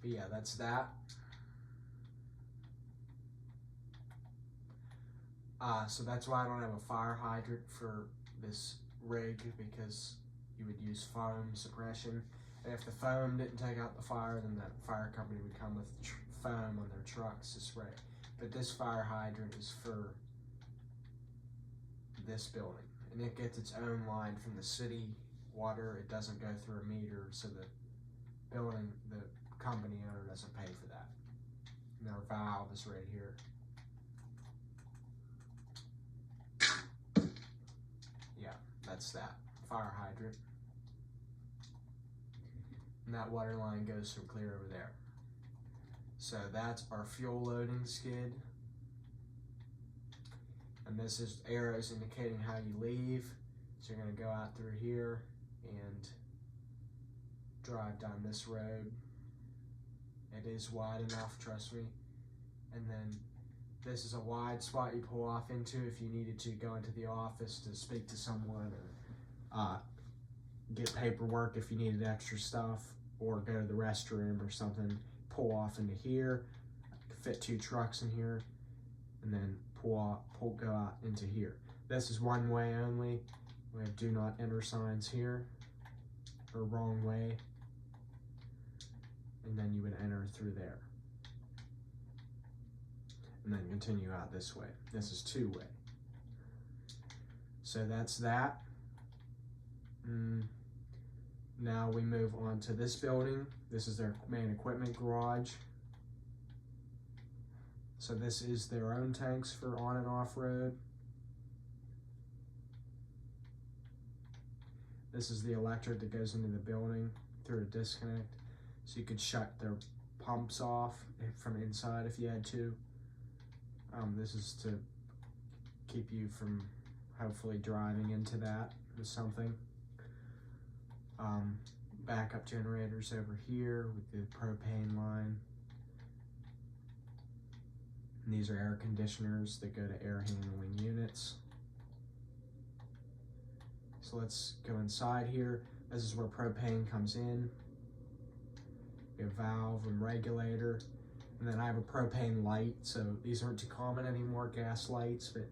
But yeah, that's that. So that's why I don't have a fire hydrant for this rig, because you would use foam suppression. And if the foam didn't take out the fire, then that fire company would come with foam on their trucks to spray. But this fire hydrant is for this building, and it gets its own line from the city water. It doesn't go through a meter, so the building, the company owner doesn't pay for that. And our valve is right here. Yeah, that's that fire hydrant. And that water line goes from clear over there. So that's our fuel loading skid. And this is arrows indicating how you leave. So you're gonna go out through here and drive down this road. It is wide enough, trust me. And then this is a wide spot you pull off into if you needed to go into the office to speak to someone, or get paperwork if you needed extra stuff, or go to the restroom or something. Pull off into here. I could fit 2 trucks in here, and then go out into here. This is one way only. We have do not enter signs here, or wrong way, and then you would enter through there, and then continue out this way. This is 2-way. So that's that. Now we move on to this building. This is their main equipment garage. So this is their own tanks for on and off road. This is the electric that goes into the building through a disconnect. So you could shut their pumps off from inside if you had to. This is to keep you from hopefully driving into that with something. Backup generators over here with the propane line. And these are air conditioners that go to air handling units. So let's go inside here. This is where propane comes in. We have valve and regulator. And then I have a propane light, so these aren't too common anymore, gas lights, but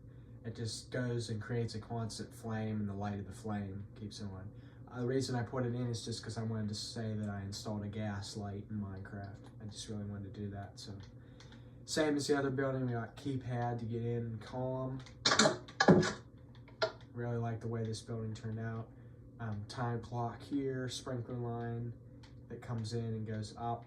it just goes and creates a constant flame, and the light of the flame keeps it on. The reason I put it in is just because I wanted to say that I installed a gas light in Minecraft. I just really wanted to do that. So, same as the other building, we got keypad to get in and calm. Really like the way this building turned out. Time clock here, sprinkler line that comes in and goes up.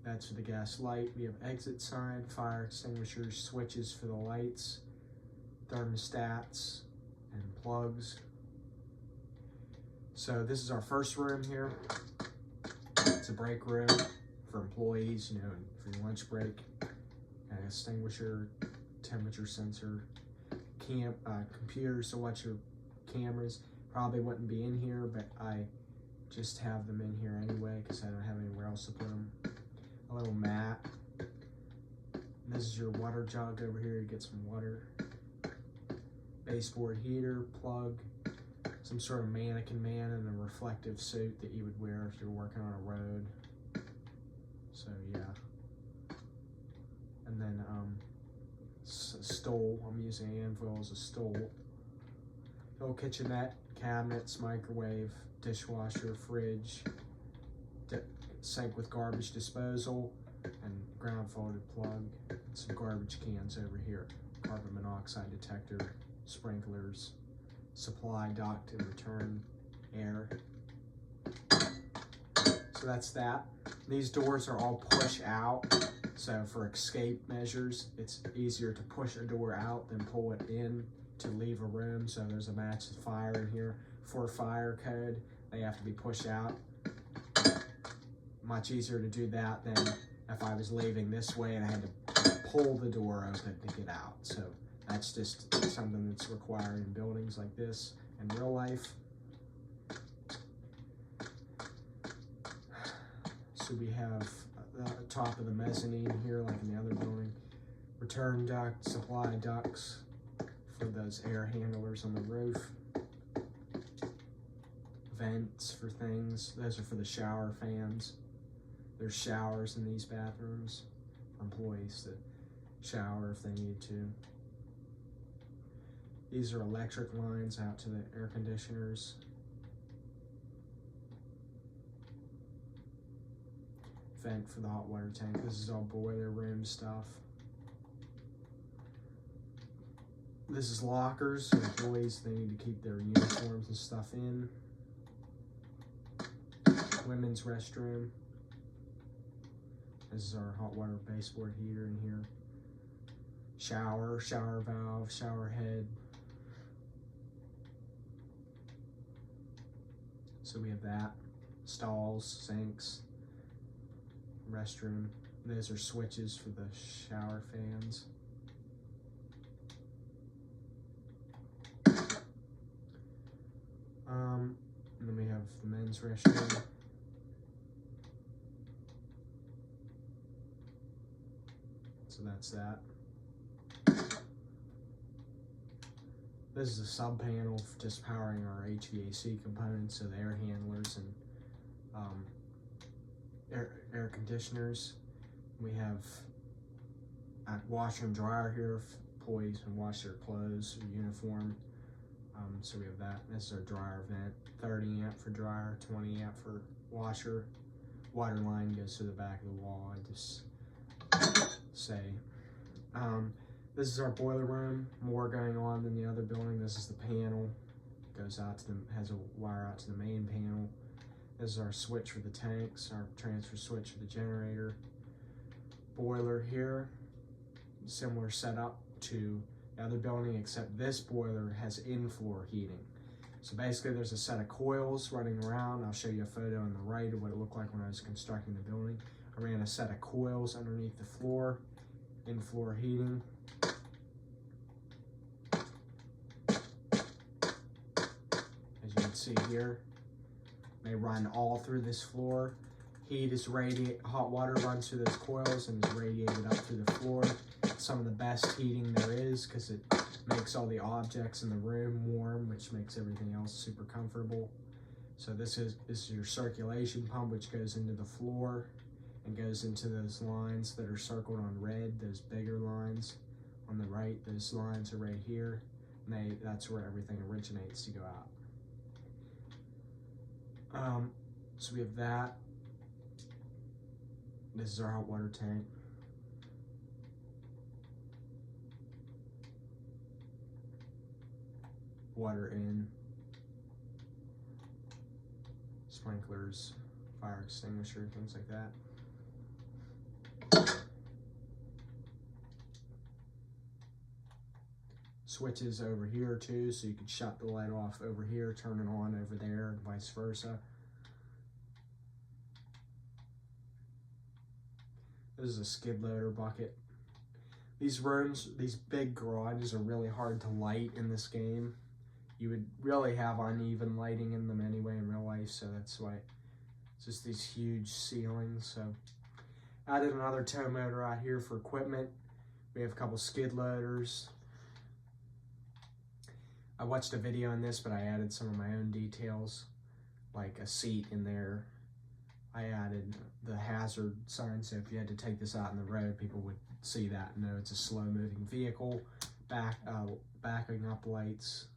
That's for the gas light. We have exit sign, fire extinguishers, switches for the lights, thermostats, and plugs. So this is our first room here. It's a break room for employees, you know, for your lunch break. An extinguisher, temperature sensor, computers to watch your cameras. Probably wouldn't be in here, but I just have them in here anyway because I don't have anywhere else to put them. A little mat. And this is your water jug over here. You get some water. Baseboard heater, plug. Some sort of mannequin man in a reflective suit that you would wear if you're working on a road. So yeah. And then stool. I'm using anvil as a stool. Little kitchenette, cabinets, microwave, dishwasher, fridge, sink with garbage disposal, and ground folded plug. And some garbage cans over here. Carbon monoxide detector, sprinklers, supply duct and return air. So that's that. These doors are all push out. So for escape measures, it's easier to push a door out than pull it in to leave a room. So there's a match of fire in here. For fire code, they have to be pushed out. Much easier to do that than if I was leaving this way and I had to pull the door open to get out. So that's just something that's required in buildings like this in real life. So we have the top of the mezzanine here, like in the other building. Return duct, supply ducts for those air handlers on the roof. Vents for things. Those are for the shower fans. There's showers in these bathrooms for employees to shower if they need to. These are electric lines out to the air conditioners. Vent for the hot water tank. This is all boiler room stuff. This is lockers. So employees, they need to keep their uniforms and stuff in. Women's restroom. This is our hot water baseboard heater in here. Shower, shower valve, shower head. So we have that, stalls, sinks, restroom. Those are switches for the shower fans. And then we have the men's restroom. So that's that. This is a sub panel for just powering our HVAC components, so the air handlers and air conditioners. We have a washer and dryer here. Employees can wash their clothes or uniform. So we have that. This is our dryer vent. 30 amp for dryer, 20 amp for washer. Water line goes to the back of the wall. I just say. This is our boiler room. More going on than the other building. This is the panel. Goes out to has a wire out to the main panel. This is our switch for the tanks, our transfer switch for the generator. Boiler here, similar setup to the other building, except this boiler has in-floor heating. So basically there's a set of coils running around. I'll show you a photo on the right of what it looked like when I was constructing the building. I ran a set of coils underneath the floor, in-floor heating. As you can see here, they run all through this floor. Heat is hot water runs through those coils and is radiated up through the floor. Some of the best heating there is because it makes all the objects in the room warm, which makes everything else super comfortable. So this is your circulation pump, which goes into the floor and goes into those lines that are circled on red, those bigger lines on the right. Those lines are right here, and that's where everything originates to go out. So we have that. This is our hot water tank. Water in. Sprinklers, fire extinguisher, things like that. Switches over here too, so you can shut the light off over here, turn it on over there, and vice versa. This is a skid loader bucket. These rooms, these big garages are really hard to light in this game. You would really have uneven lighting in them anyway in real life, so that's why it's just these huge ceilings. So added another tow motor out here for equipment. We have a couple skid loaders. I watched a video on this, but I added some of my own details, like a seat in there. I added the hazard sign, so if you had to take this out in the road, people would see that and know it's a slow-moving vehicle. Backing up lights.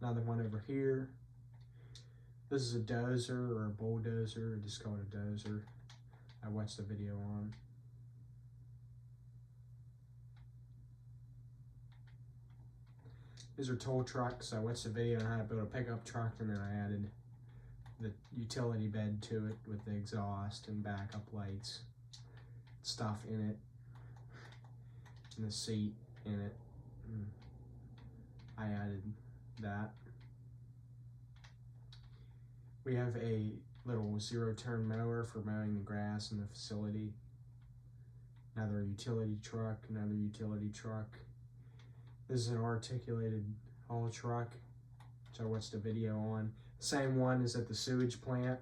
Another one over here. This is a dozer or a bulldozer. I just call it a dozer. I watched a video on. These are tow trucks. I watched a video on how to build a pickup truck, and then I added the utility bed to it with the exhaust and backup lights, stuff in it, and the seat in it. I added that. We have a little zero-turn mower for mowing the grass in the facility. Another utility truck, another utility truck. This is an articulated haul truck, which I watched a video on. Same one as at the sewage plant,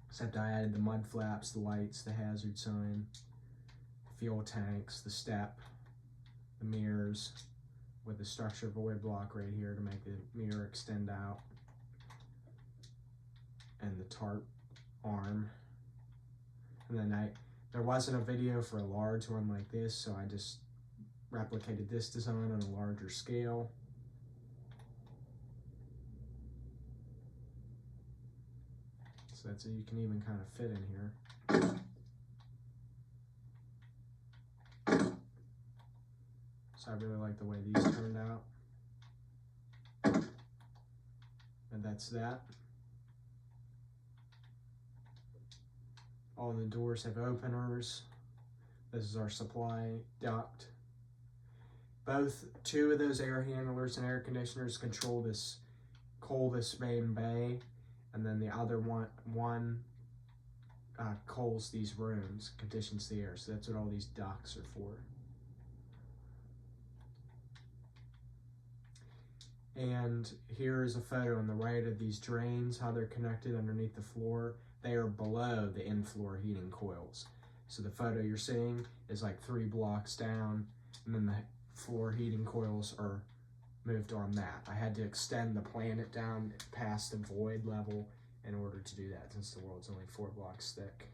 except I added the mud flaps, the lights, the hazard sign, the fuel tanks, the step, the mirrors, with the structure void block right here to make the mirror extend out, and the tarp arm. And then there wasn't a video for a large one like this, so I just replicated this design on a larger scale. So that's it, you can even kind of fit in here. So I really like the way these turned out. And that's that. All the doors have openers. This is our supply duct. Two of those air handlers and air conditioners control this coal this main bay, and then the other one coals these rooms, conditions the air. So that's what all these ducts are for. And here is a photo on the right of these drains, how they're connected underneath the floor. They are below the in-floor heating coils. So the photo you're seeing is like 3 blocks down, and then the floor heating coils are moved on that. I had to extend the planet down past the void level in order to do that, since the world's only 4 blocks thick.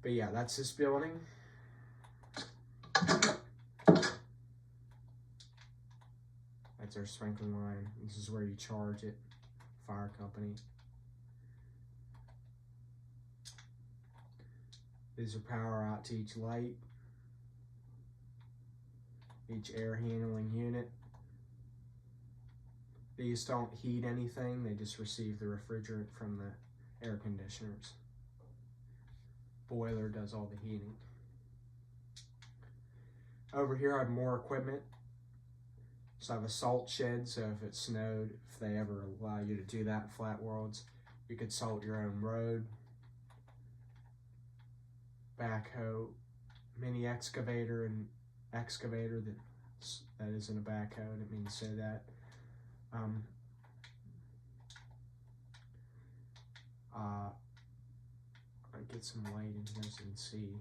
But yeah, that's this building. That's our sprinkler line. This is where you charge it, fire company. These are power out to each light, each air handling unit. These don't heat anything, they just receive the refrigerant from the air conditioners. Boiler does all the heating. Over here I have more equipment. So I have a salt shed, so if it snowed, if they ever allow you to do that in flat worlds, you could salt your own road. Backhoe, mini excavator, and excavator that isn't a backhoe, I didn't mean to say that. I get some light in here so you can see.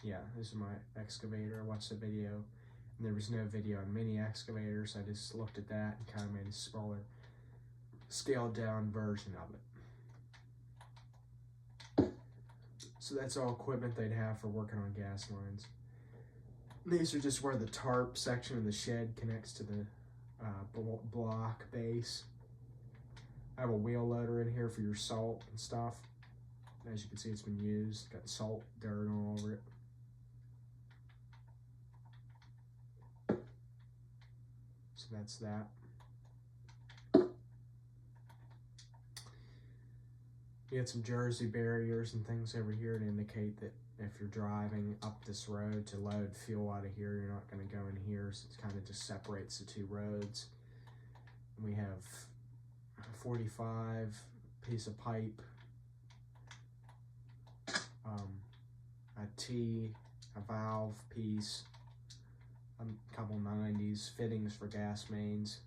Yeah, this is my excavator. I watched the video, and there was no video on mini excavators. I just looked at that and kind of made a smaller, scaled down version of it. So that's all equipment they'd have for working on gas lines. These are just where the tarp section of the shed connects to the block base. I have a wheel loader in here for your salt and stuff. As you can see, it's been used. Got salt, dirt all over it. So that's that. You get some Jersey barriers and things over here to indicate that if you're driving up this road to load fuel out of here, you're not going to go in here. So it kind of just separates the 2 roads. We have a 45 piece of pipe, a T, a valve piece, a couple 90s, fittings for gas mains.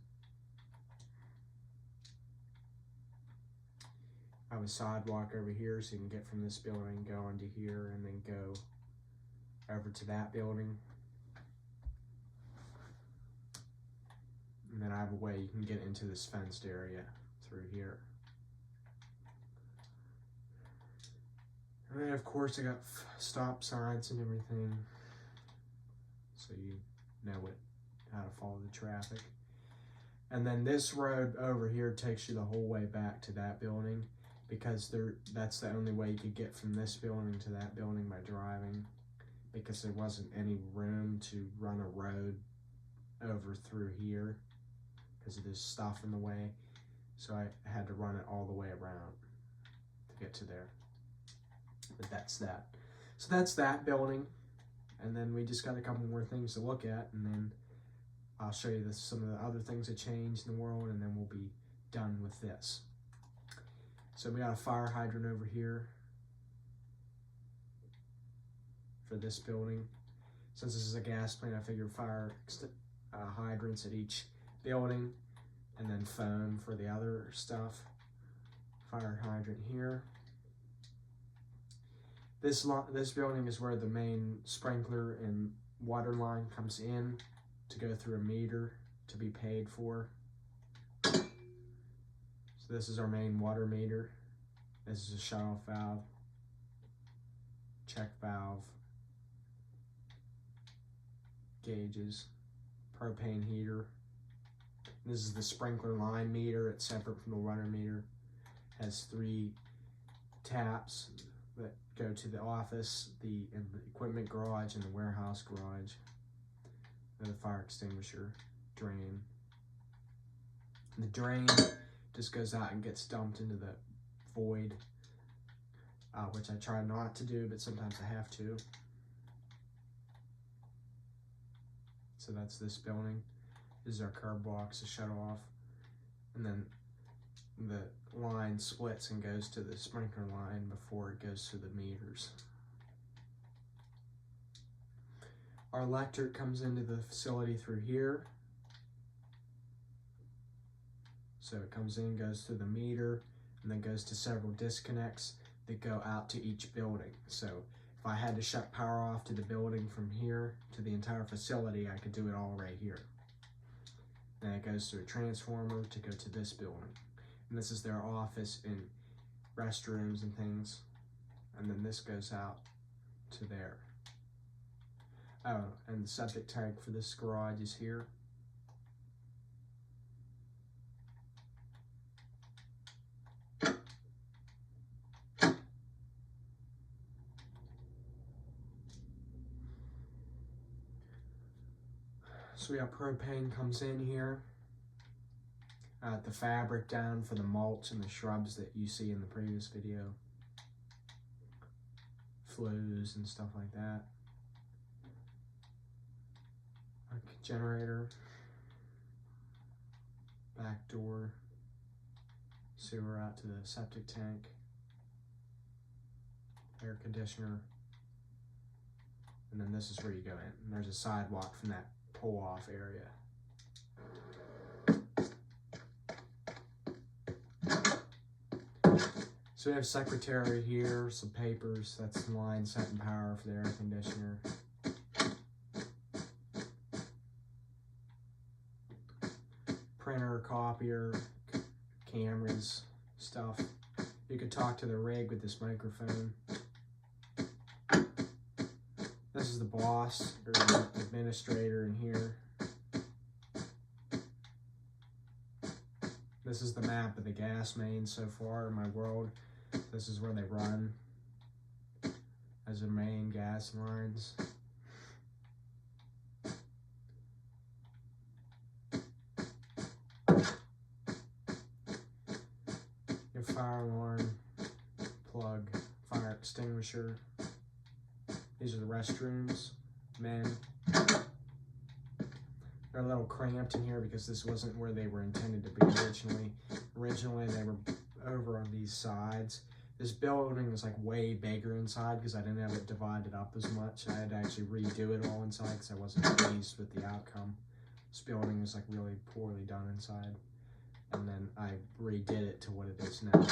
I have a sidewalk over here so you can get from this building, go into here, and then go over to that building. And then I have a way you can get into this fenced area through here. And then of course I got stop signs and everything, so you know how to follow the traffic. And then this road over here takes you the whole way back to that building, because that's the only way you could get from this building to that building, by driving, because there wasn't any room to run a road over through here because of this stuff in the way. So I had to run it all the way around to get to there. But that's that. So that's that building. And then we just got a couple more things to look at, and then I'll show you some of the other things that changed in the world, and then we'll be done with this. So we got a fire hydrant over here for this building. Since this is a gas plant, I figured fire hydrants at each building, and then foam for the other stuff. Fire hydrant here. This building is where the main sprinkler and water line comes in to go through a meter to be paid for. So this is our main water meter. This is a shut-off valve, check valve, gauges, propane heater. This is the sprinkler line meter. It's separate from the water meter. Has 3 taps that go to the office, the equipment garage, and the warehouse garage. And the fire extinguisher drain. And the drain just goes out and gets dumped into the void, which I try not to do, but sometimes I have to. So that's this building. This is our curb box to shut off. And then the line splits and goes to the sprinkler line before it goes to the meters. Our electric comes into the facility through here. So it comes in, goes to the meter, and then goes to several disconnects that go out to each building. So if I had to shut power off to the building from here to the entire facility, I could do it all right here. Then it goes to a transformer to go to this building. And this is their office and restrooms and things. And then this goes out to there. Oh, and the septic tank for this garage is here. So we got propane comes in here. The fabric down for the mulch and the shrubs that you see in the previous video. Flows and stuff like that. A generator. Back door. Sewer out to the septic tank. Air conditioner. And then this is where you go in. And there's a sidewalk from that pull-off area. So we have secretary here, some papers, that's the line setting power for the air conditioner. Printer, copier, cameras, stuff. You could talk to the rig with this microphone. This is the boss, or the administrator in here. This is the map of the gas main so far in my world. This is where they run as the main gas lines. Your fire alarm, plug, fire extinguisher. These are the restrooms, men. They're a little cramped in here because this wasn't where they were intended to be originally. Originally they were over on these sides. This building was like way bigger inside because I didn't have it divided up as much. I had to actually redo it all inside because I wasn't pleased with the outcome. This building was like really poorly done inside. And then I redid it to what it is now.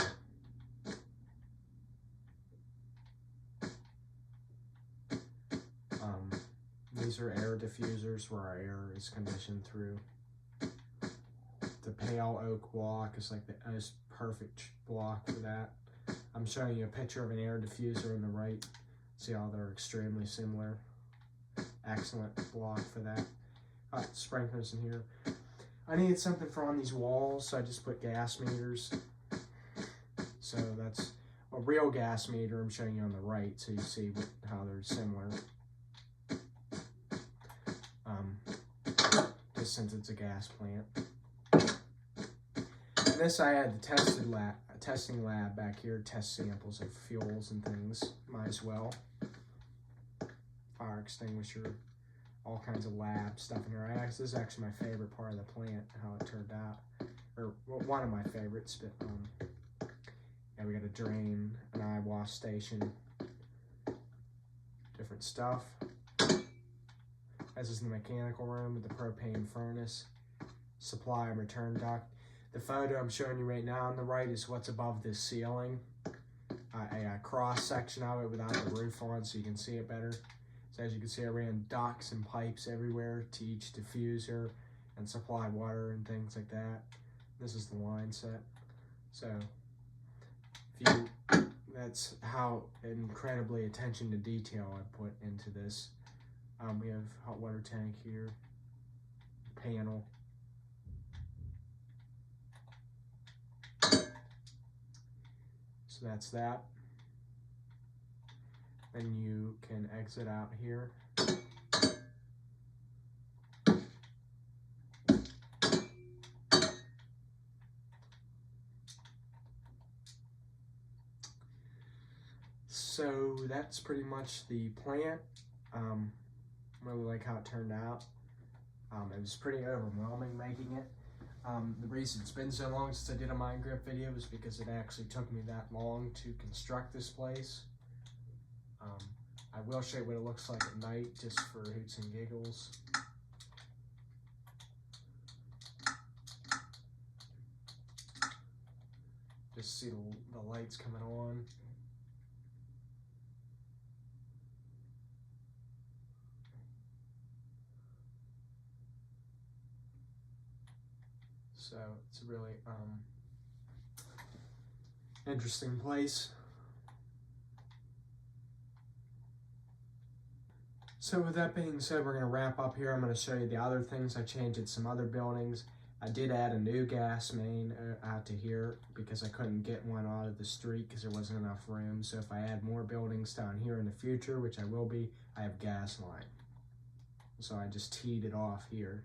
These are air diffusers where our air is conditioned through. The pale oak block is like the most perfect block for that. I'm showing you a picture of an air diffuser on the right. See how they're extremely similar. Excellent block for that. Sprinklers in here. I needed something for on these walls, so I just put gas meters. So that's a real gas meter I'm showing you on the right, so you see how they're similar. Just since it's a gas plant. And this I had the testing lab back here, test samples of fuels and things. Might as well. Fire extinguisher, all kinds of lab stuff in here. This is actually my favorite part of the plant, how it turned out. Or one of my favorites, but yeah, we got a drain, an eye wash station, different stuff. This is the mechanical room with the propane furnace, supply and return duct. The photo I'm showing you right now on the right is what's above this ceiling. A cross section of it without the roof on so you can see it better. So as you can see, I ran ducts and pipes everywhere to each diffuser and supply water and things like that. This is the line set. So that's how incredibly attention to detail I put into this. We have hot water tank here, panel. So that's that. Then you can exit out here. So that's pretty much the plant. Really like how it turned out. It was pretty overwhelming making it. The reason it's been so long since I did a Minecraft video is because it actually took me that long to construct this place. I will show you what it looks like at night, just for hoots and giggles. Just see the lights coming on. So it's a really interesting place. So with that being said, we're going to wrap up here. I'm going to show you the other things. I changed at some other buildings. I did add a new gas main out to here because I couldn't get one out of the street because there wasn't enough room. So if I add more buildings down here in the future, which I will be, I have gas line. So I just teed it off here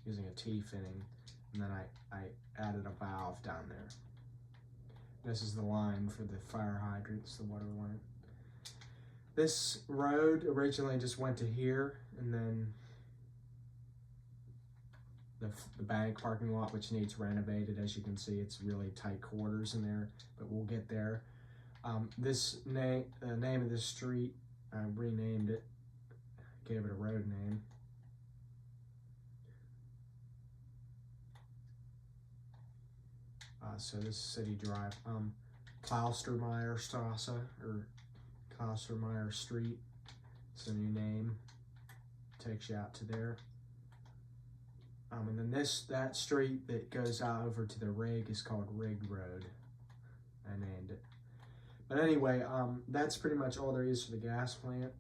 using a T-fitting, and then I added a valve down there. This is the line for the fire hydrants, the water line. This road originally just went to here, and then the bank parking lot, which needs renovated. As you can see, it's really tight quarters in there, but we'll get there. The name of this street, I renamed it, gave it a road name. So this is City Drive, Klaustermeierstrasse, or Klaustermeier Street. It's the new name. Takes you out to there. And then that street that goes out over to the rig is called Rig Road. I named it. But anyway, that's pretty much all there is for the gas plant.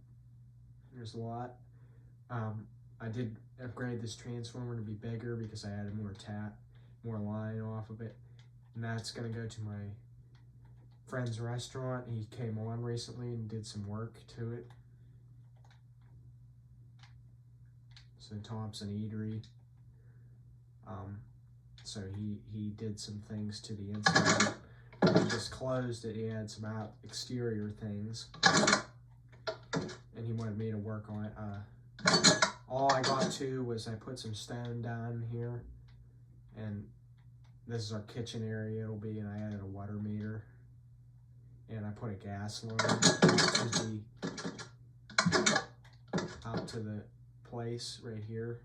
There's a lot. I did upgrade this transformer to be bigger because I added more line off of it. And that's gonna go to my friend's restaurant. He came on recently and did some work to it. So Thompson Eatery. So he did some things to the inside. He just closed it. He had some exterior things, and he wanted me to work on it. All I got to was I put some stone down here, and this is our kitchen area. It'll be, and I added a water meter, and I put a gas line out to the place right here.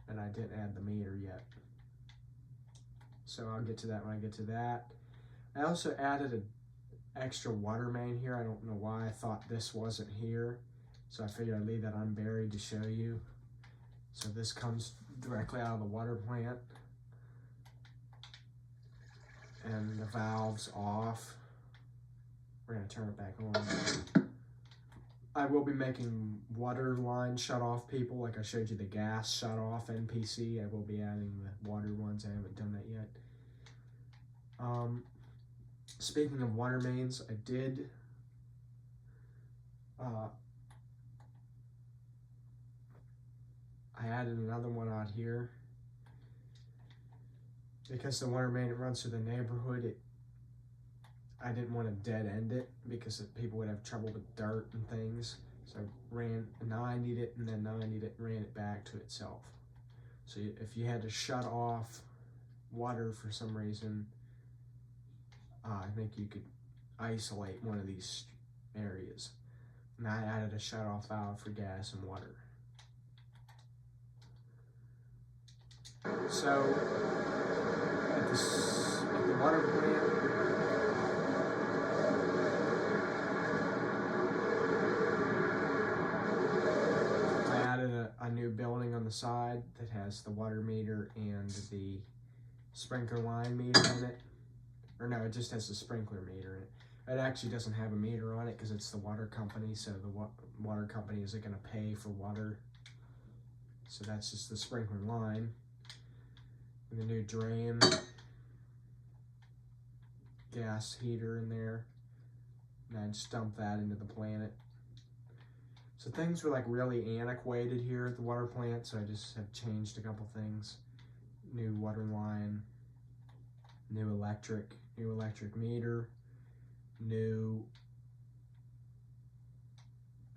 And I didn't add the meter yet. So I'll get to that when I get to that. I also added an extra water main here. I don't know why I thought this wasn't here. So I figured I'd leave that unburied to show you. So this comes directly out of the water plant. And the valve's off. We're gonna turn it back on. I will be making water line shut off people, like I showed you the gas shut off NPC. I will be adding the water ones. I haven't done that yet. Speaking of water mains, I did I added another one out here because the water main that runs through the neighborhood, I didn't want to dead end it because people would have trouble with dirt and things. So I 9'd it and then 9'd it and ran it back to itself. So if you had to shut off water for some reason, I think you could isolate one of these areas. And I added a shut off valve for gas and water. So at the water plant, a new building on the side that has the water meter and the sprinkler line meter in it. Or no, it just has the sprinkler meter in it. It actually doesn't have a meter on it because it's the water company, so the water company isn't going to pay for water. So that's just the sprinkler line. And the new drain, gas heater in there. And I just dumped that into the planet. So things were like really antiquated here at the water plant, so I just have changed a couple things. New water line, new electric meter, new,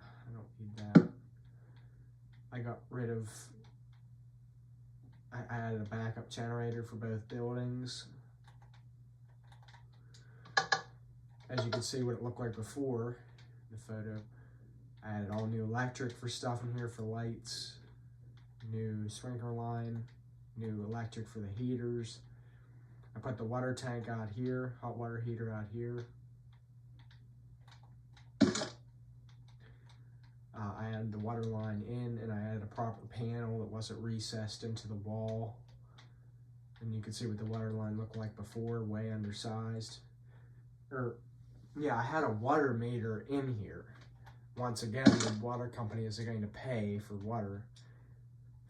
I don't Need that. I added a backup generator for both buildings. As you can see what it looked like before, the photo. I added all new electric for stuff in here for lights, new sprinkler line, new electric for the heaters. I put the water tank out here, hot water heater out here. I added the water line in, and I added a proper panel that wasn't recessed into the wall. And you can see what the water line looked like before, way undersized. I had a water meter in here. Once again, the water company is going to pay for water.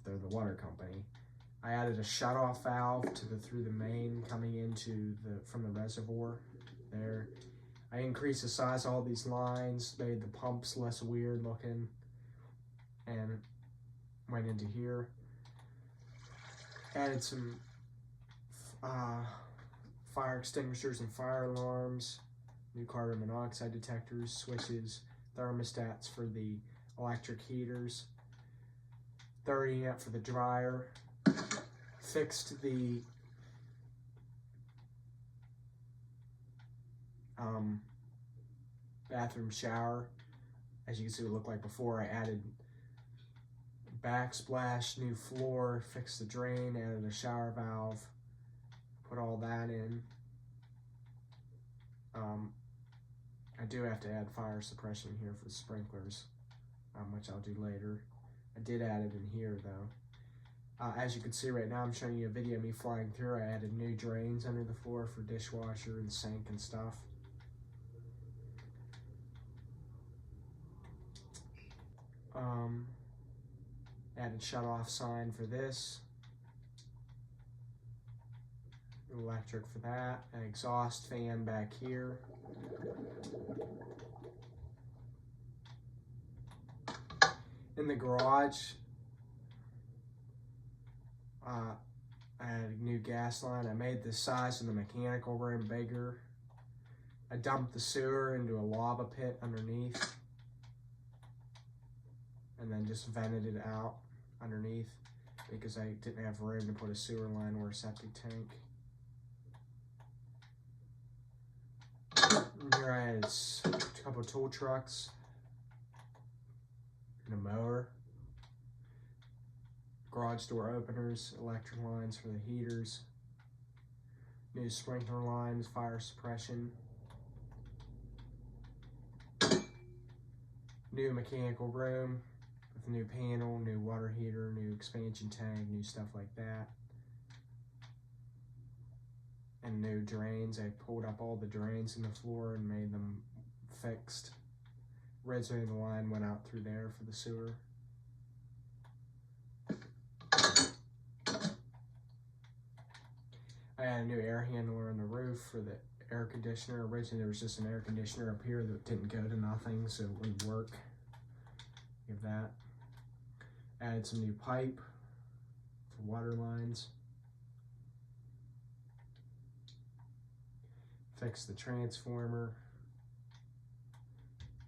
They're the water company. I added a shutoff valve through the main coming into from the reservoir there. I increased the size of all these lines, made the pumps less weird looking, and went into here. Added some fire extinguishers and fire alarms, new carbon monoxide detectors, switches, thermostats for the electric heaters, 30 amp for the dryer, fixed the bathroom shower. As you can see what it looked like before, I added backsplash, new floor, fixed the drain, added a shower valve, put all that in. I do have to add fire suppression here for the sprinklers, which I'll do later. I did add it in here though. As you can see right now, I'm showing you a video of me flying through. I added new drains under the floor for dishwasher and sink and stuff. Added shut-off sign for this. Electric for that. An exhaust fan back here. In the garage, I had a new gas line. I made the size of the mechanical room bigger. I dumped the sewer into a lava pit underneath, and then just vented it out underneath because I didn't have room to put a sewer line or a septic tank. And here I had a couple of tool trucks and a mower, garage door openers, electric lines for the heaters, new sprinkler lines, fire suppression, new mechanical room with a new panel, new water heater, new expansion tank, new stuff like that. And new drains. I pulled up all the drains in the floor and made them fixed. Originally the line went out through there for the sewer. I had a new air handler on the roof for the air conditioner. Originally there was just an air conditioner up here that didn't go to nothing, so it wouldn't work. Give that. Added some new pipe for water lines. Fixed the transformer.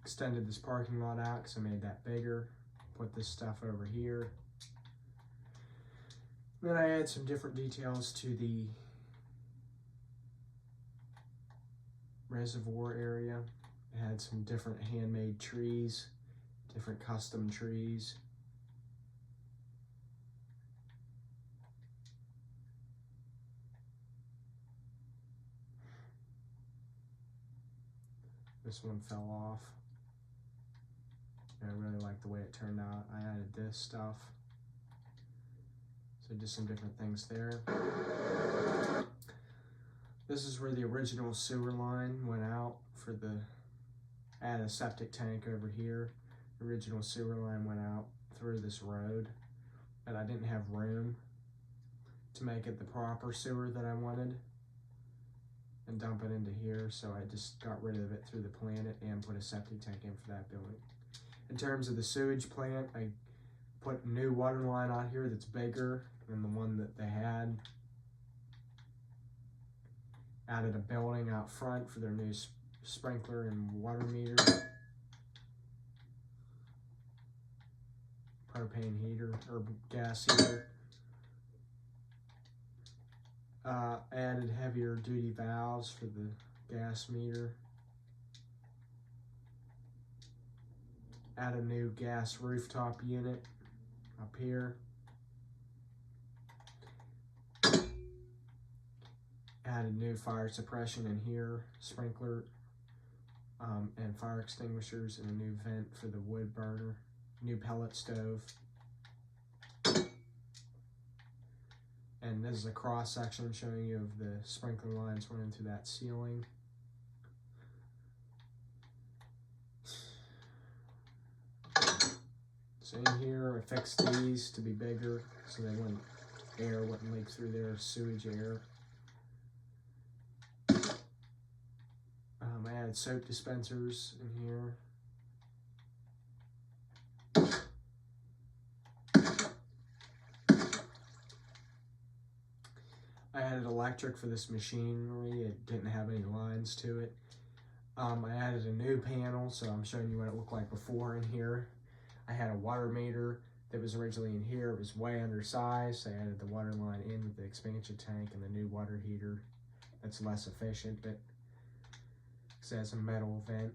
Extended this parking lot out because I made that bigger. Put this stuff over here. Then I add some different details to the reservoir area. I had some different handmade trees, different custom trees. This one fell off. I really like the way it turned out. I added this stuff. So just some different things there. This is where the original sewer line went out for the, I had a septic tank over here. The original sewer line went out through this road, but I didn't have room to make it the proper sewer that I wanted and dump it into here, so I just got rid of it through the planet and put a septic tank in for that building. In terms of the sewage plant, I put a new water line out here that's bigger than the one that they had. Added a building out front for their new sprinkler and water meter. propane heater or gas heater. Added heavier duty valves for the gas meter. Add a new gas rooftop unit up here. Added new fire suppression in here, sprinkler and fire extinguishers, and a new vent for the wood burner, new pellet stove. And this is a cross section showing you of the sprinkler lines running through that ceiling. So in here, I fixed these to be bigger so air wouldn't leak through there, sewage air. I added soap dispensers in here. I added electric for this machinery. It didn't have any lines to it. I added a new panel, so I'm showing you what it looked like before in here. I had a water meter that was originally in here. It was way undersized. I added the water line in with the expansion tank and the new water heater. That's less efficient, but it has a metal vent.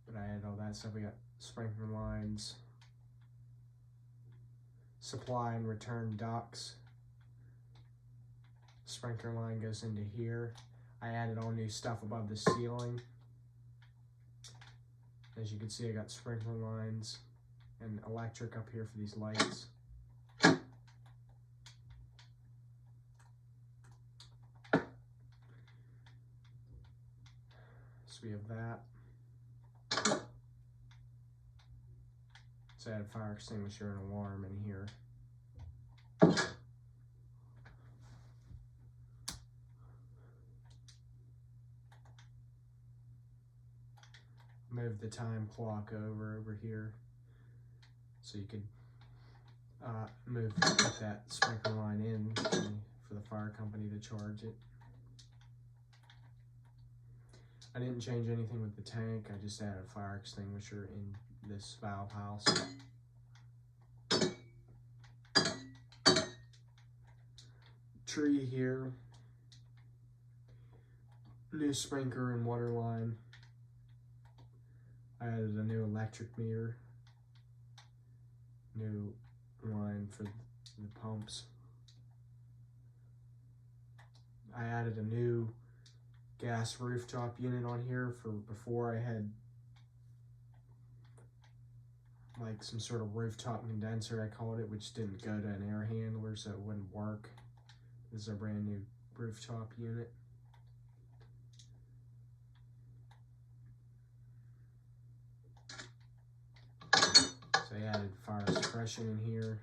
But I added all that stuff. We got sprinkler lines, supply and return ducts. Sprinkler line goes into here. I added all new stuff above the ceiling. As you can see, I got sprinkler lines and electric up here for these lights. So we have that. So I had a fire extinguisher and alarm in here. Move the time clock over here so you could put that sprinkler line in for the fire company to charge it. I didn't change anything with the tank. I just added a fire extinguisher in this valve house. Tree here. New sprinkler and water line. I added a new electric meter. New line for the pumps. I added a new gas rooftop unit on here. For before, I had like some sort of rooftop condenser, I called it, which didn't go to an air handler, so it wouldn't work. This is a brand new rooftop unit. So I added fire suppression in here.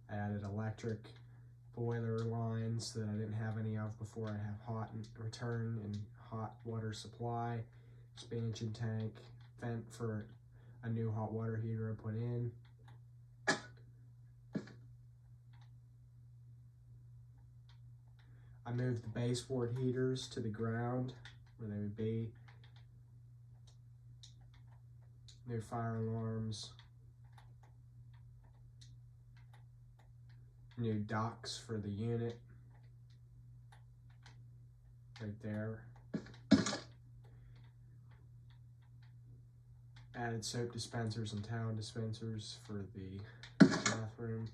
I added electric boiler lines that I didn't have any of before. I have hot return and hot water supply, expansion tank, vent for a new hot water heater I put in. I moved the baseboard heaters to the ground where they would be. New fire alarms. New docks for the unit. Right there. Added soap dispensers and towel dispensers for the bathroom.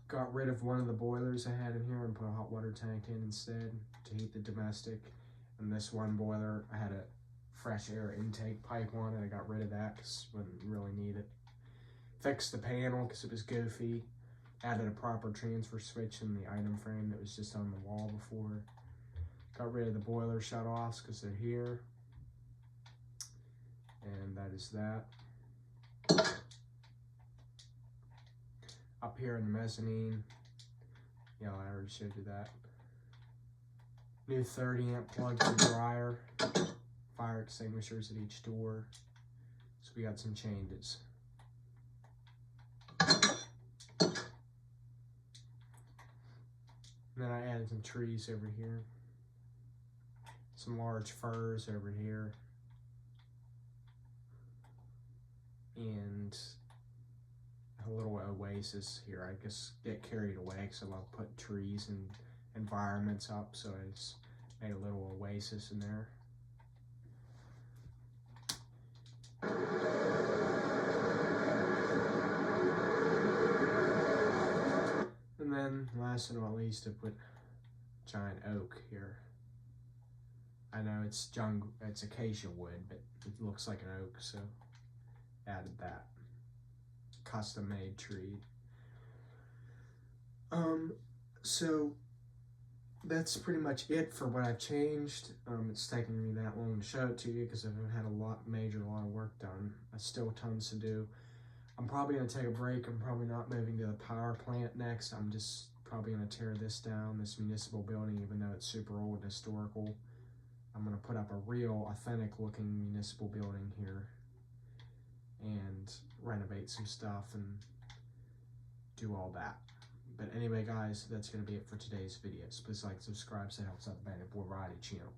Got rid of one of the boilers I had in here and put a hot water tank in instead to heat the domestic. And this one boiler, I had a fresh air intake pipe on it. I got rid of that because I wouldn't really need it. Fixed the panel because it was goofy. Added a proper transfer switch in the item frame that was just on the wall before. Got rid of the boiler shutoffs because they're here. And that is that. Up here in the mezzanine, yeah, I already showed you that. New 30 amp plug for dryer, fire extinguishers at each door. So we got some changes. And then I added some trees over here. Some large firs over here. and a little oasis here. I just get carried away because I love putting trees and environments up, so I just made a little oasis in there. And then last but not least, I put giant oak here. I know it's acacia wood, but it looks like an oak, so added that. Custom made tree. So that's pretty much it for what I've changed. It's taking me that long to show it to you because I've had a lot of work done. Still tons to do. I'm probably gonna take a break. I'm probably not moving to the power plant next. I'm just probably gonna tear this down, this municipal building, even though it's super old and historical. I'm gonna put up a real authentic looking municipal building here and renovate some stuff and do all that. But anyway guys, that's gonna be it for today's videos. Please like, subscribe, so it helps out the Boy Variety channel.